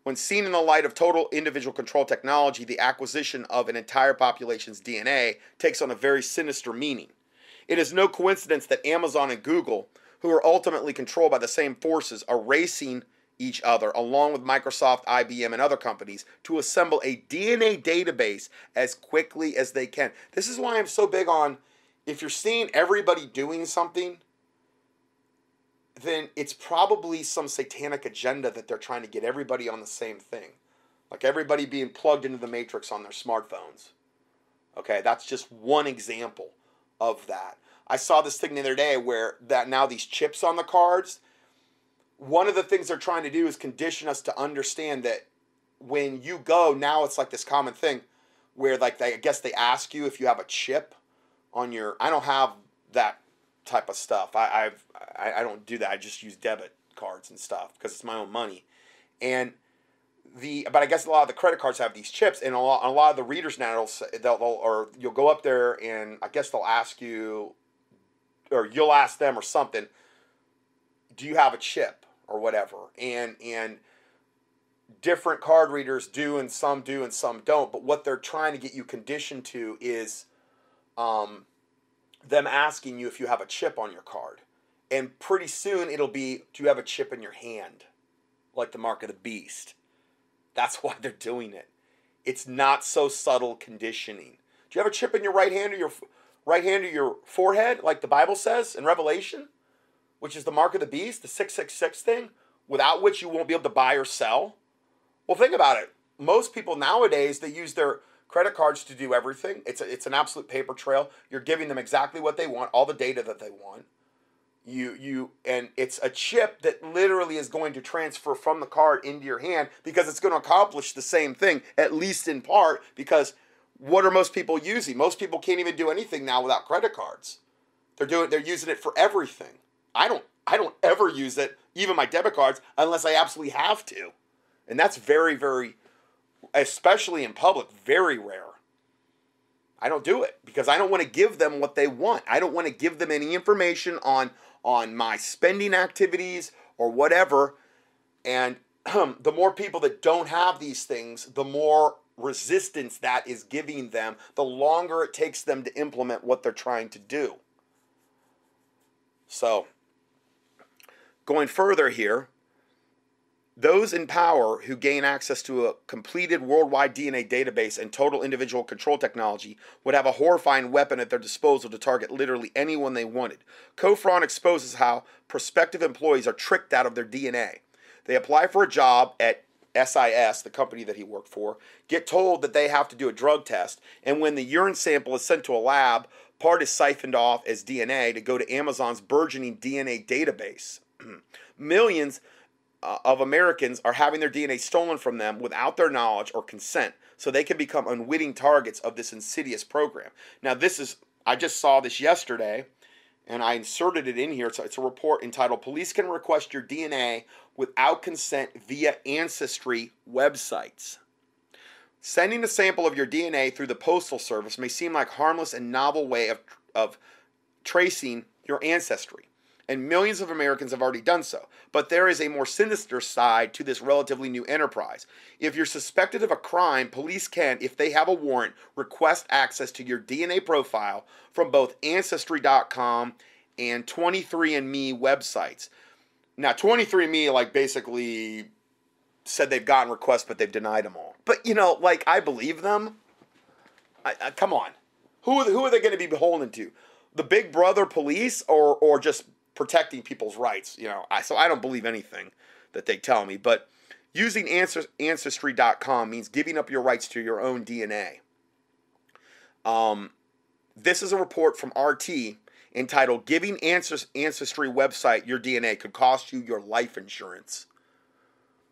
When seen in the light of total individual control technology, the acquisition of an entire population's DNA takes on a very sinister meaning. It is no coincidence that Amazon and Google, who are ultimately controlled by the same forces, are racing each other, along with Microsoft, IBM, and other companies, to assemble a DNA database as quickly as they can. This is why I'm so big on, if you're seeing everybody doing something, then it's probably some satanic agenda that they're trying to get everybody on the same thing. Like everybody being plugged into the Matrix on their smartphones. Okay, that's just one example of that. I saw this thing the other day where that now these chips on the cards, one of the things they're trying to do is condition us to understand that when you go, now it's like this common thing where like I guess they ask you if you have a chip on your, I don't have that type of stuff. I don't do that. I just use debit cards and stuff because it's my own money. But I guess a lot of the credit cards have these chips, and a lot of the readers now you'll go up there and I guess they'll ask you, or you'll ask them or something, do you have a chip or whatever? And different card readers do and some don't. But what they're trying to get you conditioned to is them asking you if you have a chip on your card. And pretty soon it'll be, do you have a chip in your hand? Like the mark of the beast. That's why they're doing it. It's not so subtle conditioning. Do you have a chip in your right hand or your forehead, like the Bible says in Revelation, which is the mark of the beast, the 666 thing, without which you won't be able to buy or sell? Well, think about it. Most people nowadays, they use their credit cards to do everything. It's an absolute paper trail. You're giving them exactly what they want, all the data that they want. And it's a chip that literally is going to transfer from the card into your hand because it's going to accomplish the same thing, at least in part, because what are most people using? Most people can't even do anything now without credit cards. They're using it for everything. I don't ever use it, even my debit cards, unless I absolutely have to. And that's very, very, especially in public, very rare. I don't do it because I don't want to give them what they want. I don't want to give them any information on my spending activities or whatever. And the more people that don't have these things, the more resistance that is giving them, the longer it takes them to implement what they're trying to do. So, going further here, those in power who gain access to a completed worldwide DNA database and total individual control technology would have a horrifying weapon at their disposal to target literally anyone they wanted. Kofron exposes how prospective employees are tricked out of their DNA. They apply for a job at SIS, the company that he worked for, get told that they have to do a drug test, and when the urine sample is sent to a lab, part is siphoned off as DNA to go to Amazon's burgeoning DNA database. Millions of Americans are having their DNA stolen from them without their knowledge or consent, so they can become unwitting targets of this insidious program. Now, I just saw this yesterday, and I inserted it in here. It's a report entitled, Police Can Request Your DNA Without Consent Via Ancestry Websites. Sending a sample of your DNA through the Postal Service may seem like a harmless and novel way of tracing your ancestry, and millions of Americans have already done so. But there is a more sinister side to this relatively new enterprise. If you're suspected of a crime, police can, if they have a warrant, request access to your DNA profile from both Ancestry.com and 23andMe websites. Now, 23andMe, basically said they've gotten requests, but they've denied them all. But, I believe them. Come on. Who are they going to be beholden to? The Big Brother police or just protecting people's rights? So I don't believe anything that they tell me. But using Ancestry.com means giving up your rights to your own DNA. This is a report from RT entitled, Giving Ancestry Website Your DNA Could Cost You Your Life Insurance.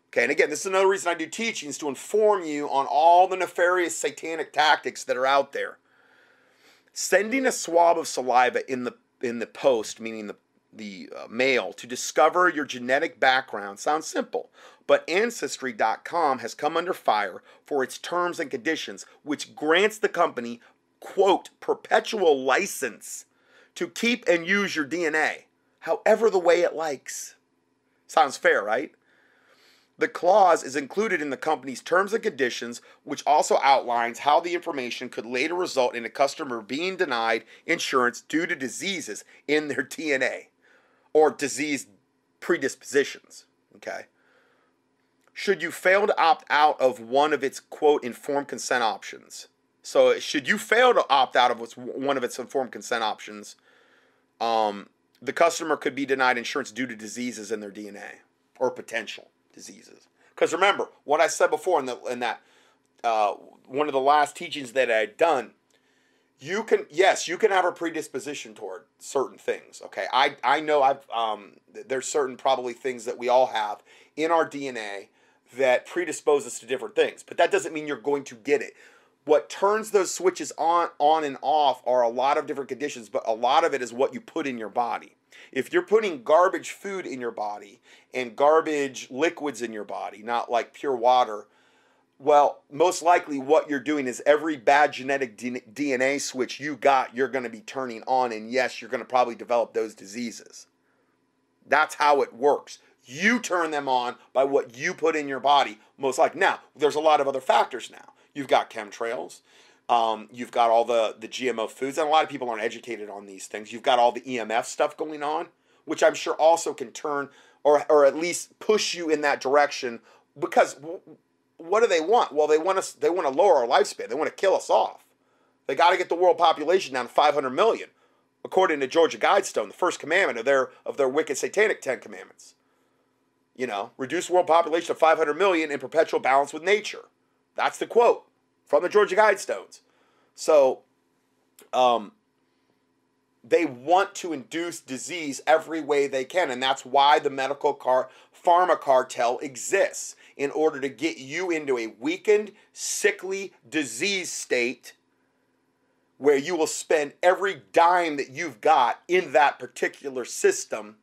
Okay, and again, this is another reason I do teachings, to inform you on all the nefarious satanic tactics that are out there. Sending a swab of saliva in the post, meaning the mail, to discover your genetic background sounds simple, but Ancestry.com has come under fire for its terms and conditions, which grants the company, quote, perpetual license to keep and use your DNA, however the way it likes. Sounds fair, right? The clause is included in the company's terms and conditions, which also outlines how the information could later result in a customer being denied insurance due to diseases in their DNA or disease predispositions. Okay. Should you fail to opt out of one of its, quote, informed consent options. So should you fail to opt out of one of its informed consent options, the customer could be denied insurance due to diseases in their DNA or potential diseases. Because remember, what I said before in that one of the last teachings that I had done, you can have a predisposition toward certain things. Okay, I know there's certain probably things that we all have in our DNA that predispose us to different things, but that doesn't mean you're going to get it. What turns those switches on and off are a lot of different conditions, but a lot of it is what you put in your body. If you're putting garbage food in your body and garbage liquids in your body, not like pure water, well, most likely what you're doing is every bad genetic DNA switch you got, you're going to be turning on, and yes, you're going to probably develop those diseases. That's how it works. You turn them on by what you put in your body, most likely. Now, there's a lot of other factors now. You've got chemtrails. You've got all the GMO foods, and a lot of people aren't educated on these things. You've got all the EMF stuff going on, which I'm sure also can turn or at least push you in that direction. Because what do they want? Well, they want to lower our lifespan. They want to kill us off. They got to get the world population down to 500 million, according to Georgia Guidestone, the first commandment of their wicked satanic 10 commandments. You know, reduce world population to 500 million in perpetual balance with nature. That's the quote from the Georgia Guidestones. So, they want to induce disease every way they can, and that's why the pharma cartel exists, in order to get you into a weakened, sickly, disease state where you will spend every dime that you've got in that particular system,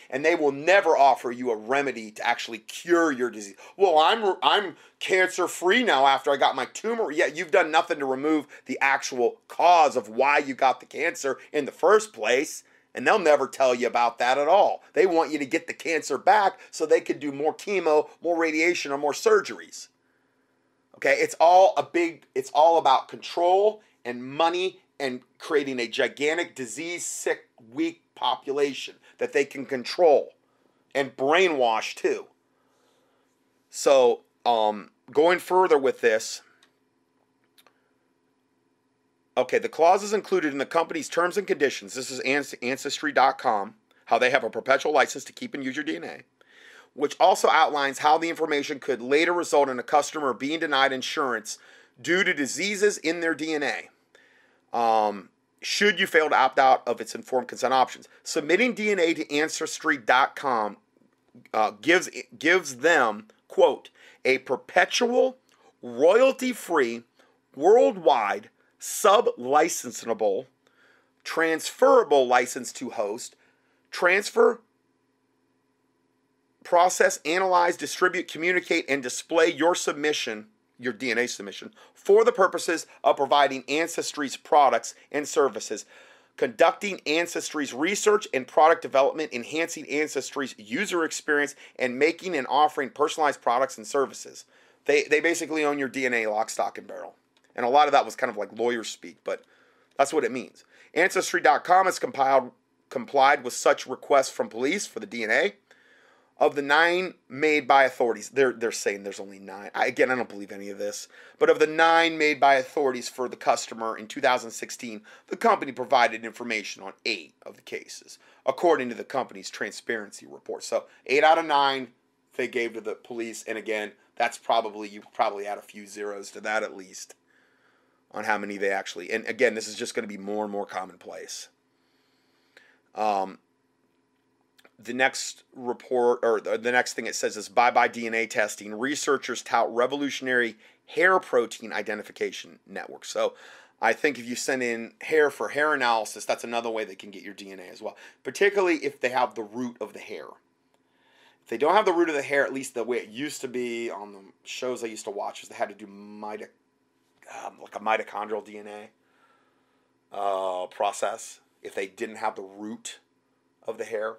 and they will never offer you a remedy to actually cure your disease. Well, I'm cancer-free now after I got my tumor. Yeah, you've done nothing to remove the actual cause of why you got the cancer in the first place, and they'll never tell you about that at all. They want you to get the cancer back so they could do more chemo, more radiation, or more surgeries. Okay, it's all about control and money and creating a gigantic disease, sick, weak population that they can control and brainwash too. So, going further with this, okay, the clauses included in the company's terms and conditions, this is Ancestry.com, how they have a perpetual license to keep and use your DNA, which also outlines how the information could later result in a customer being denied insurance due to diseases in their DNA. Should you fail to opt out of its informed consent options. Submitting DNA to Ancestry.com gives them, quote, a perpetual, royalty-free, worldwide, sub-licensable, transferable license to host, transfer, process, analyze, distribute, communicate, and display your submission, your DNA submission, for the purposes of providing Ancestry's products and services, conducting Ancestry's research and product development, enhancing Ancestry's user experience, and making and offering personalized products and services. They basically own your DNA lock, stock, and barrel. And a lot of that was kind of like lawyer speak, but that's what it means. Ancestry.com has complied with such requests from police for the DNA. Of the 9 made by authorities, they're saying there's only 9. I don't believe any of this. But of the 9 made by authorities for the customer in 2016, the company provided information on 8 of the cases, according to the company's transparency report. So 8 out of 9 they gave to the police, and again, that's you probably add a few zeros to that at least on how many they actually. And again, this is just going to be more and more commonplace. The next report, or the next thing it says is bye-bye DNA testing. Researchers tout revolutionary hair protein identification network. So I think if you send in hair for hair analysis, that's another way they can get your DNA as well. Particularly if they have the root of the hair. If they don't have the root of the hair, at least the way it used to be on the shows I used to watch, is they had to do like a mitochondrial DNA process. If they didn't have the root of the hair.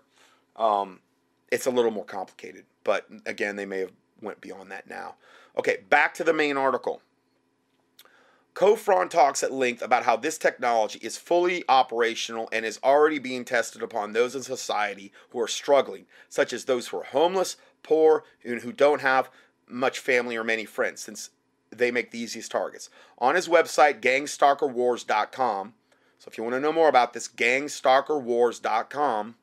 It's a little more complicated, but again, they may have went beyond that now. Okay, back to the main article. Kofron talks at length about how this technology is fully operational and is already being tested upon those in society who are struggling, such as those who are homeless, poor, and who don't have much family or many friends, since they make the easiest targets. On his website, gangstalkerwars.com, so if you want to know more about this, gangstalkerwars.com,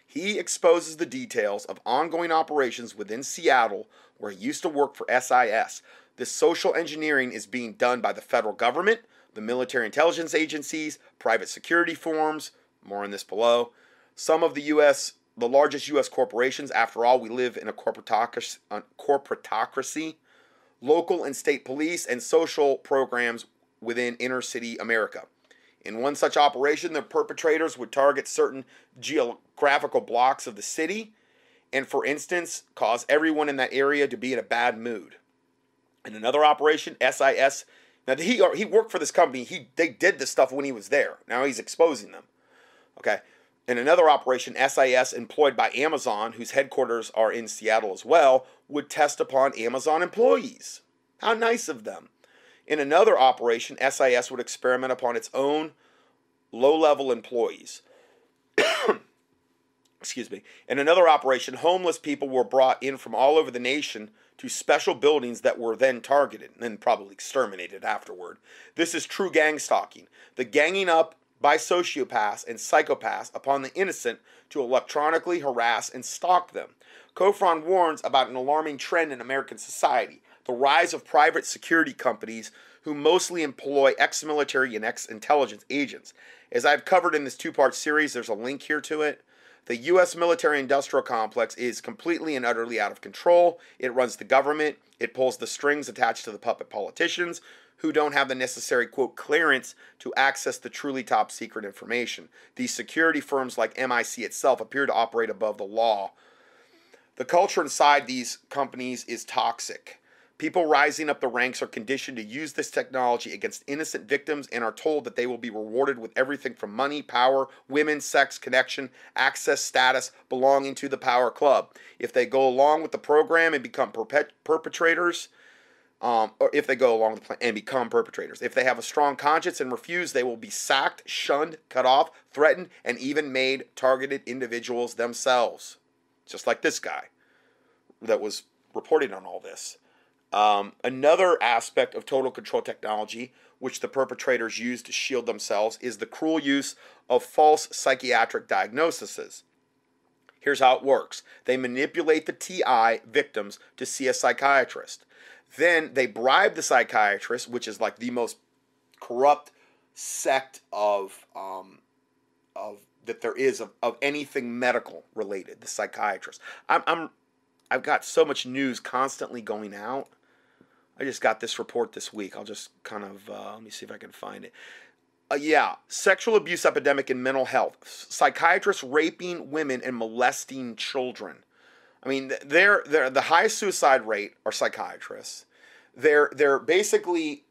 he exposes the details of ongoing operations within Seattle, where he used to work for SIS. This social engineering is being done by the federal government, the military intelligence agencies, private security firms, more on this below, some of the largest U.S. corporations. After all, we live in a corporatocracy, local and state police, and social programs within inner city America. In one such operation, the perpetrators would target certain geographical blocks of the city and, for instance, cause everyone in that area to be in a bad mood. In another operation, SIS, now he worked for this company. They did this stuff when he was there. Now he's exposing them. Okay. In another operation, SIS, employed by Amazon, whose headquarters are in Seattle as well, would test upon Amazon employees. How nice of them. In another operation, SIS would experiment upon its own low-level employees. Excuse me. In another operation, homeless people were brought in from all over the nation to special buildings that were then targeted and then probably exterminated afterward. This is true gang stalking, the ganging up by sociopaths and psychopaths upon the innocent to electronically harass and stalk them. Kofron warns about an alarming trend in American society, the rise of private security companies who mostly employ ex-military and ex-intelligence agents. As I've covered in this two-part series, there's a link here to it. The U.S. military-industrial complex is completely and utterly out of control. It runs the government. It pulls the strings attached to the puppet politicians who don't have the necessary, quote, clearance to access the truly top-secret information. These security firms, like MIC itself, appear to operate above the law. The culture inside these companies is toxic. People rising up the ranks are conditioned to use this technology against innocent victims and are told that they will be rewarded with everything from money, power, women, sex, connection, access, status, belonging to the power club. If they go along with the program and become perpetrators, or if they go along the plan and become perpetrators. If they have a strong conscience and refuse, they will be sacked, shunned, cut off, threatened, and even made targeted individuals themselves. Just like this guy that was reporting on all this. Another aspect of total control technology, which the perpetrators use to shield themselves, is the cruel use of false psychiatric diagnoses. Here's how it works. They manipulate the TI victims to see a psychiatrist. Then they bribe the psychiatrist, which is like the most corrupt sect of that there is of anything medical related. The psychiatrist. I've got so much news constantly going out. I just got this report this week. I'll just kind of, let me see if I can find it. Yeah, sexual abuse epidemic in mental health. Psychiatrists raping women and molesting children. I mean, they're the highest suicide rate are psychiatrists. They're basically,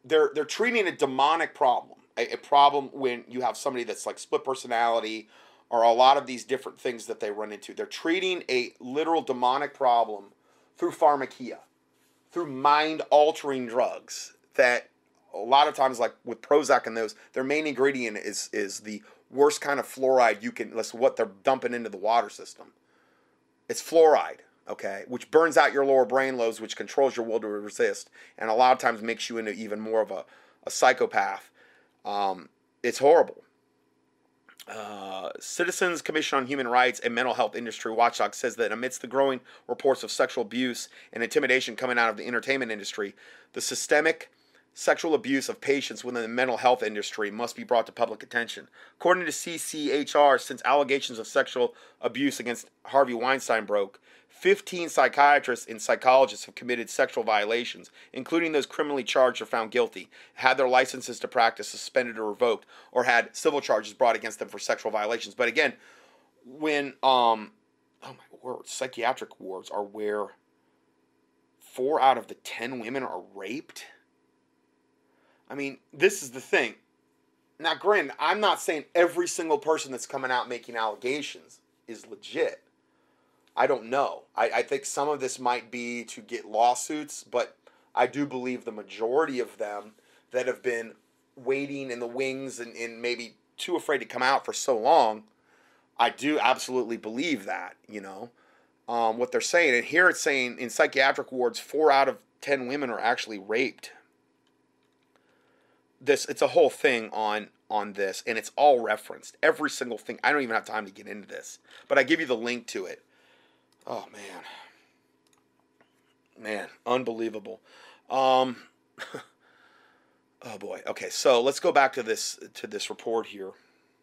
they're treating a demonic problem. A problem when you have somebody that's like split personality or a lot of these different things that they run into. They're treating a literal demonic problem through pharmakia, through mind-altering drugs that a lot of times, like with Prozac and those, their main ingredient is the worst kind of fluoride you can, that's what they're dumping into the water system. It's fluoride, okay, which burns out your lower brain lobes, which controls your will to resist, and a lot of times makes you into even more of a psychopath. It's horrible. Citizens Commission on Human Rights and Mental Health Industry Watchdog says that amidst the growing reports of sexual abuse and intimidation coming out of the entertainment industry, the systemic sexual abuse of patients within the mental health industry must be brought to public attention. According to CCHR, since allegations of sexual abuse against Harvey Weinstein broke, 15 psychiatrists and psychologists have committed sexual violations, including those criminally charged or found guilty, had their licenses to practice suspended or revoked, or had civil charges brought against them for sexual violations. But again, when, oh my word, psychiatric wards are where 4 out of the 10 women are raped. I mean, this is the thing. Now, granted, I'm not saying every single person that's coming out making allegations is legit. I don't know. I think some of this might be to get lawsuits, but I do believe the majority of them that have been waiting in the wings and maybe too afraid to come out for so long, I do absolutely believe that, you know, what they're saying. And here it's saying in psychiatric wards, 4 out of 10 women are actually raped. It's a whole thing on this, and it's all referenced. Every single thing. I don't even have time to get into this, but I give you the link to it. Oh, man, unbelievable. Oh boy. Okay, so let's go back to this report here.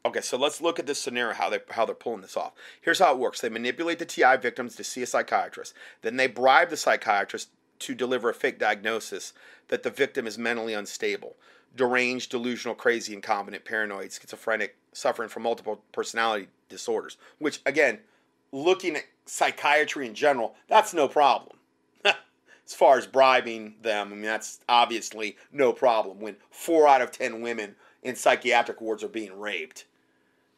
Okay, so let's look at this scenario, how they're pulling this off. Here's how it works. They manipulate the TI victims to see a psychiatrist. Then they bribe the psychiatrist to deliver a fake diagnosis that the victim is mentally unstable, deranged, delusional, crazy, incompetent, paranoid, schizophrenic, suffering from multiple personality disorders, which, again, looking at psychiatry in general, that's no problem. As far as bribing them, I mean, that's obviously no problem when 4 out of 10 women in psychiatric wards are being raped.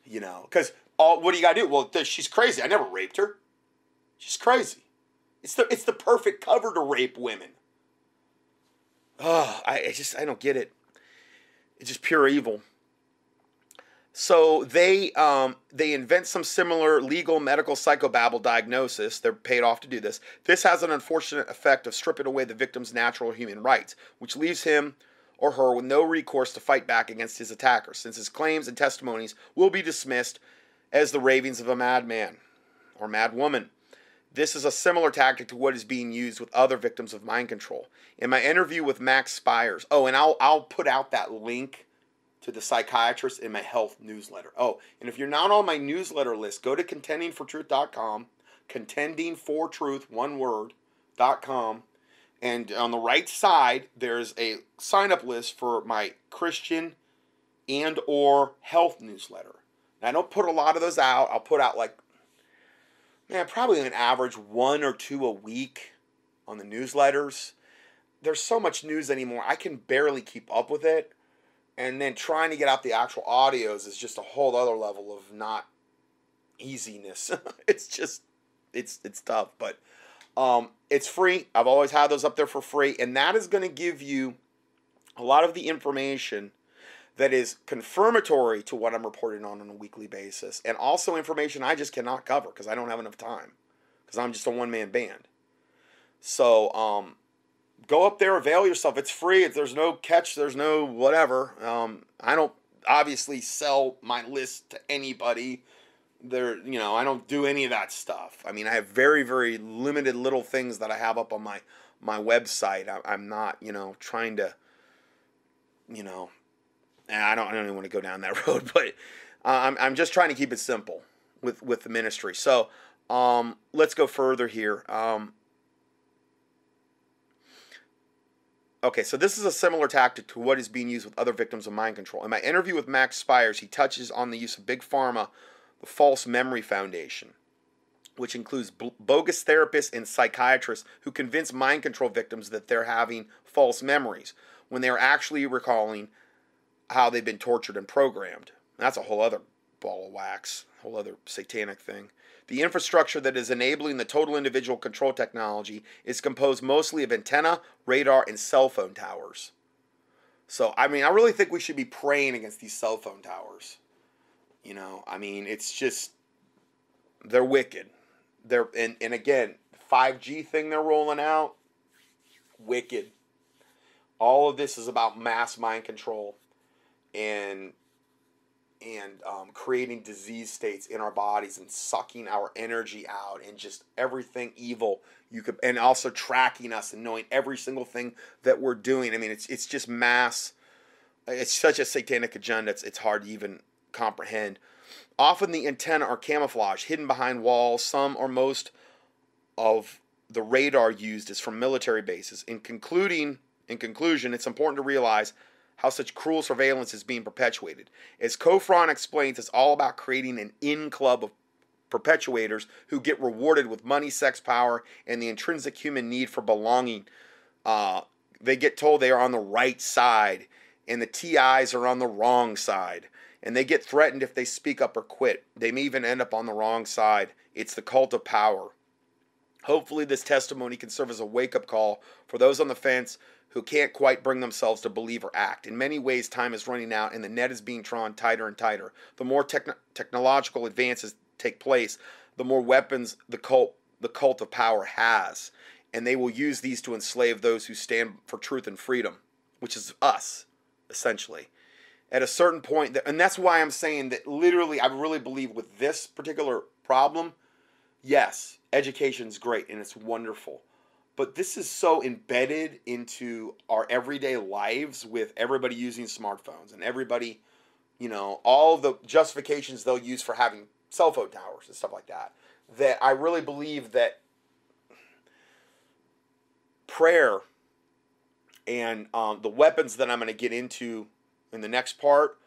You know, because what do you got to do? Well, she's crazy. I never raped her. She's crazy. It's the perfect cover to rape women. I don't get it. It's just pure evil. So they invent some similar legal medical psychobabble diagnosis. They're paid off to do this. This has an unfortunate effect of stripping away the victim's natural human rights, which leaves him or her with no recourse to fight back against his attackers, since his claims and testimonies will be dismissed as the ravings of a madman or madwoman. This is a similar tactic to what is being used with other victims of mind control. In my interview with Max Spires, and I'll put out that link to the psychiatrist in my health newsletter. And if you're not on my newsletter list, go to contendingfortruth.com, contendingfortruth, one word.com, and on the right side, there's a sign-up list for my Christian and or health newsletter. Now, I don't put a lot of those out. I'll put out probably an average 1 or 2 a week on the newsletters. There's so much news anymore, I can barely keep up with it. And then trying to get out the actual audios is just a whole other level of not easiness. It's tough, but it's free. I've always had those up there for free, and that is going to give you a lot of the information that is confirmatory to what I'm reporting on a weekly basis, and also information I just cannot cover because I don't have enough time, because I'm just a one-man band. So go up there, avail yourself. It's free. There's no catch. There's no whatever. I don't obviously sell my list to anybody. I don't do any of that stuff. I mean, I have very, very limited little things that I have up on my website. I'm not, trying to, I don't even want to go down that road, but I'm just trying to keep it simple with the ministry. So let's go further here. Okay, so this is a similar tactic to what is being used with other victims of mind control. In my interview with Max Spires, he touches on the use of Big Pharma, the False Memory Foundation, which includes bogus therapists and psychiatrists who convince mind control victims that they're having false memories when they're actually recalling how they've been tortured and programmed. That's a whole other ball of wax, a whole other satanic thing. The infrastructure that is enabling the total individual control technology is composed mostly of antenna, radar, and cell phone towers. So, I really think we should be praying against these cell phone towers. It's just, they're wicked. And again, 5G thing they're rolling out, wicked. All of this is about mass mind control and creating disease states in our bodies and sucking our energy out and just everything evil you could, and also tracking us and knowing every single thing that we're doing. It's just mass. It's such a satanic agenda. It's hard to even comprehend. Often the antennae are camouflaged, hidden behind walls. Some or most of the radar used is from military bases. In conclusion, it's important to realize how such cruel surveillance is being perpetuated. As Kofron explains, it's all about creating an in-club of perpetuators who get rewarded with money, sex, power, and the intrinsic human need for belonging. They get told they are on the right side, and the TIs are on the wrong side. And they get threatened if they speak up or quit. They may even end up on the wrong side. It's the cult of power. Hopefully this testimony can serve as a wake-up call for those on the fence who can't quite bring themselves to believe or act. In many ways, time is running out and the net is being drawn tighter and tighter. The more technological advances take place, the more weapons the cult of power has. And they will use these to enslave those who stand for truth and freedom, which is us, essentially. At a certain point, and that's why I'm saying that literally, I really believe with this particular problem, yes, education's great and it's wonderful. But this is so embedded into our everyday lives with everybody using smartphones and everybody, all the justifications they'll use for having cell phone towers and stuff like that, that I really believe that prayer and the weapons that I'm going to get into in the next part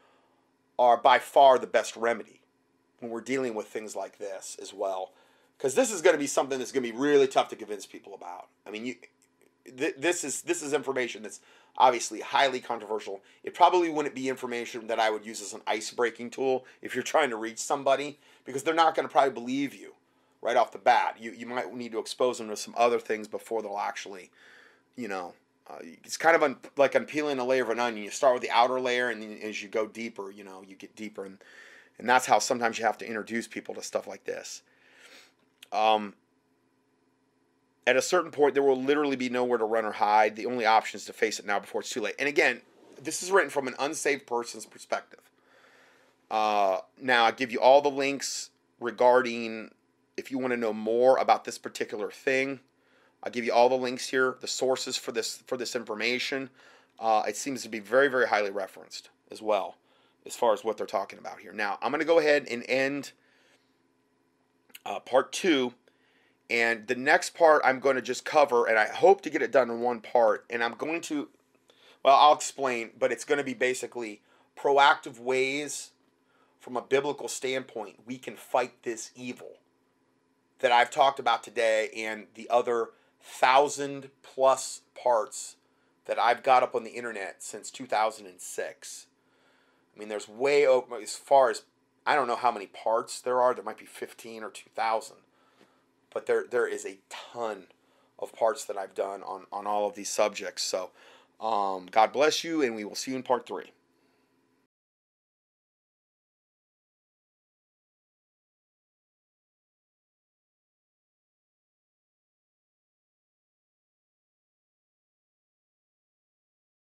are by far the best remedy when we're dealing with things like this as well. Because this is going to be something that's going to be really tough to convince people about. This is information that's obviously highly controversial. It probably wouldn't be information that I would use as an ice-breaking tool if you're trying to reach somebody, because they're not going to probably believe you right off the bat. You might need to expose them to some other things before they'll actually, It's kind of like unpeeling a layer of an onion. You start with the outer layer, and then as you go deeper, you know, you get deeper, and that's how sometimes you have to introduce people to stuff like this. At a certain point, there will literally be nowhere to run or hide. The only option is to face it now before it's too late. And again, this is written from an unsaved person's perspective. Now, I give you all the links regarding if you want to know more about this particular thing. I'll give you all the links here, the sources for this information. It seems to be very, very highly referenced as well, as far as what they're talking about here. Now, I'm going to go ahead and end part 2, and the next part I'm going to just cover, and I hope to get it done in one part, and I'm going to, well, I'll explain, but it's going to be basically proactive ways from a biblical standpoint we can fight this evil that I've talked about today, and the other 1,000+ parts that I've got up on the internet since 2006. I mean, there's way over, as far as, I don't know how many parts there are. There might be 15 or 2,000. But there is a ton of parts that I've done on all of these subjects. So, God bless you, and we will see you in part 3.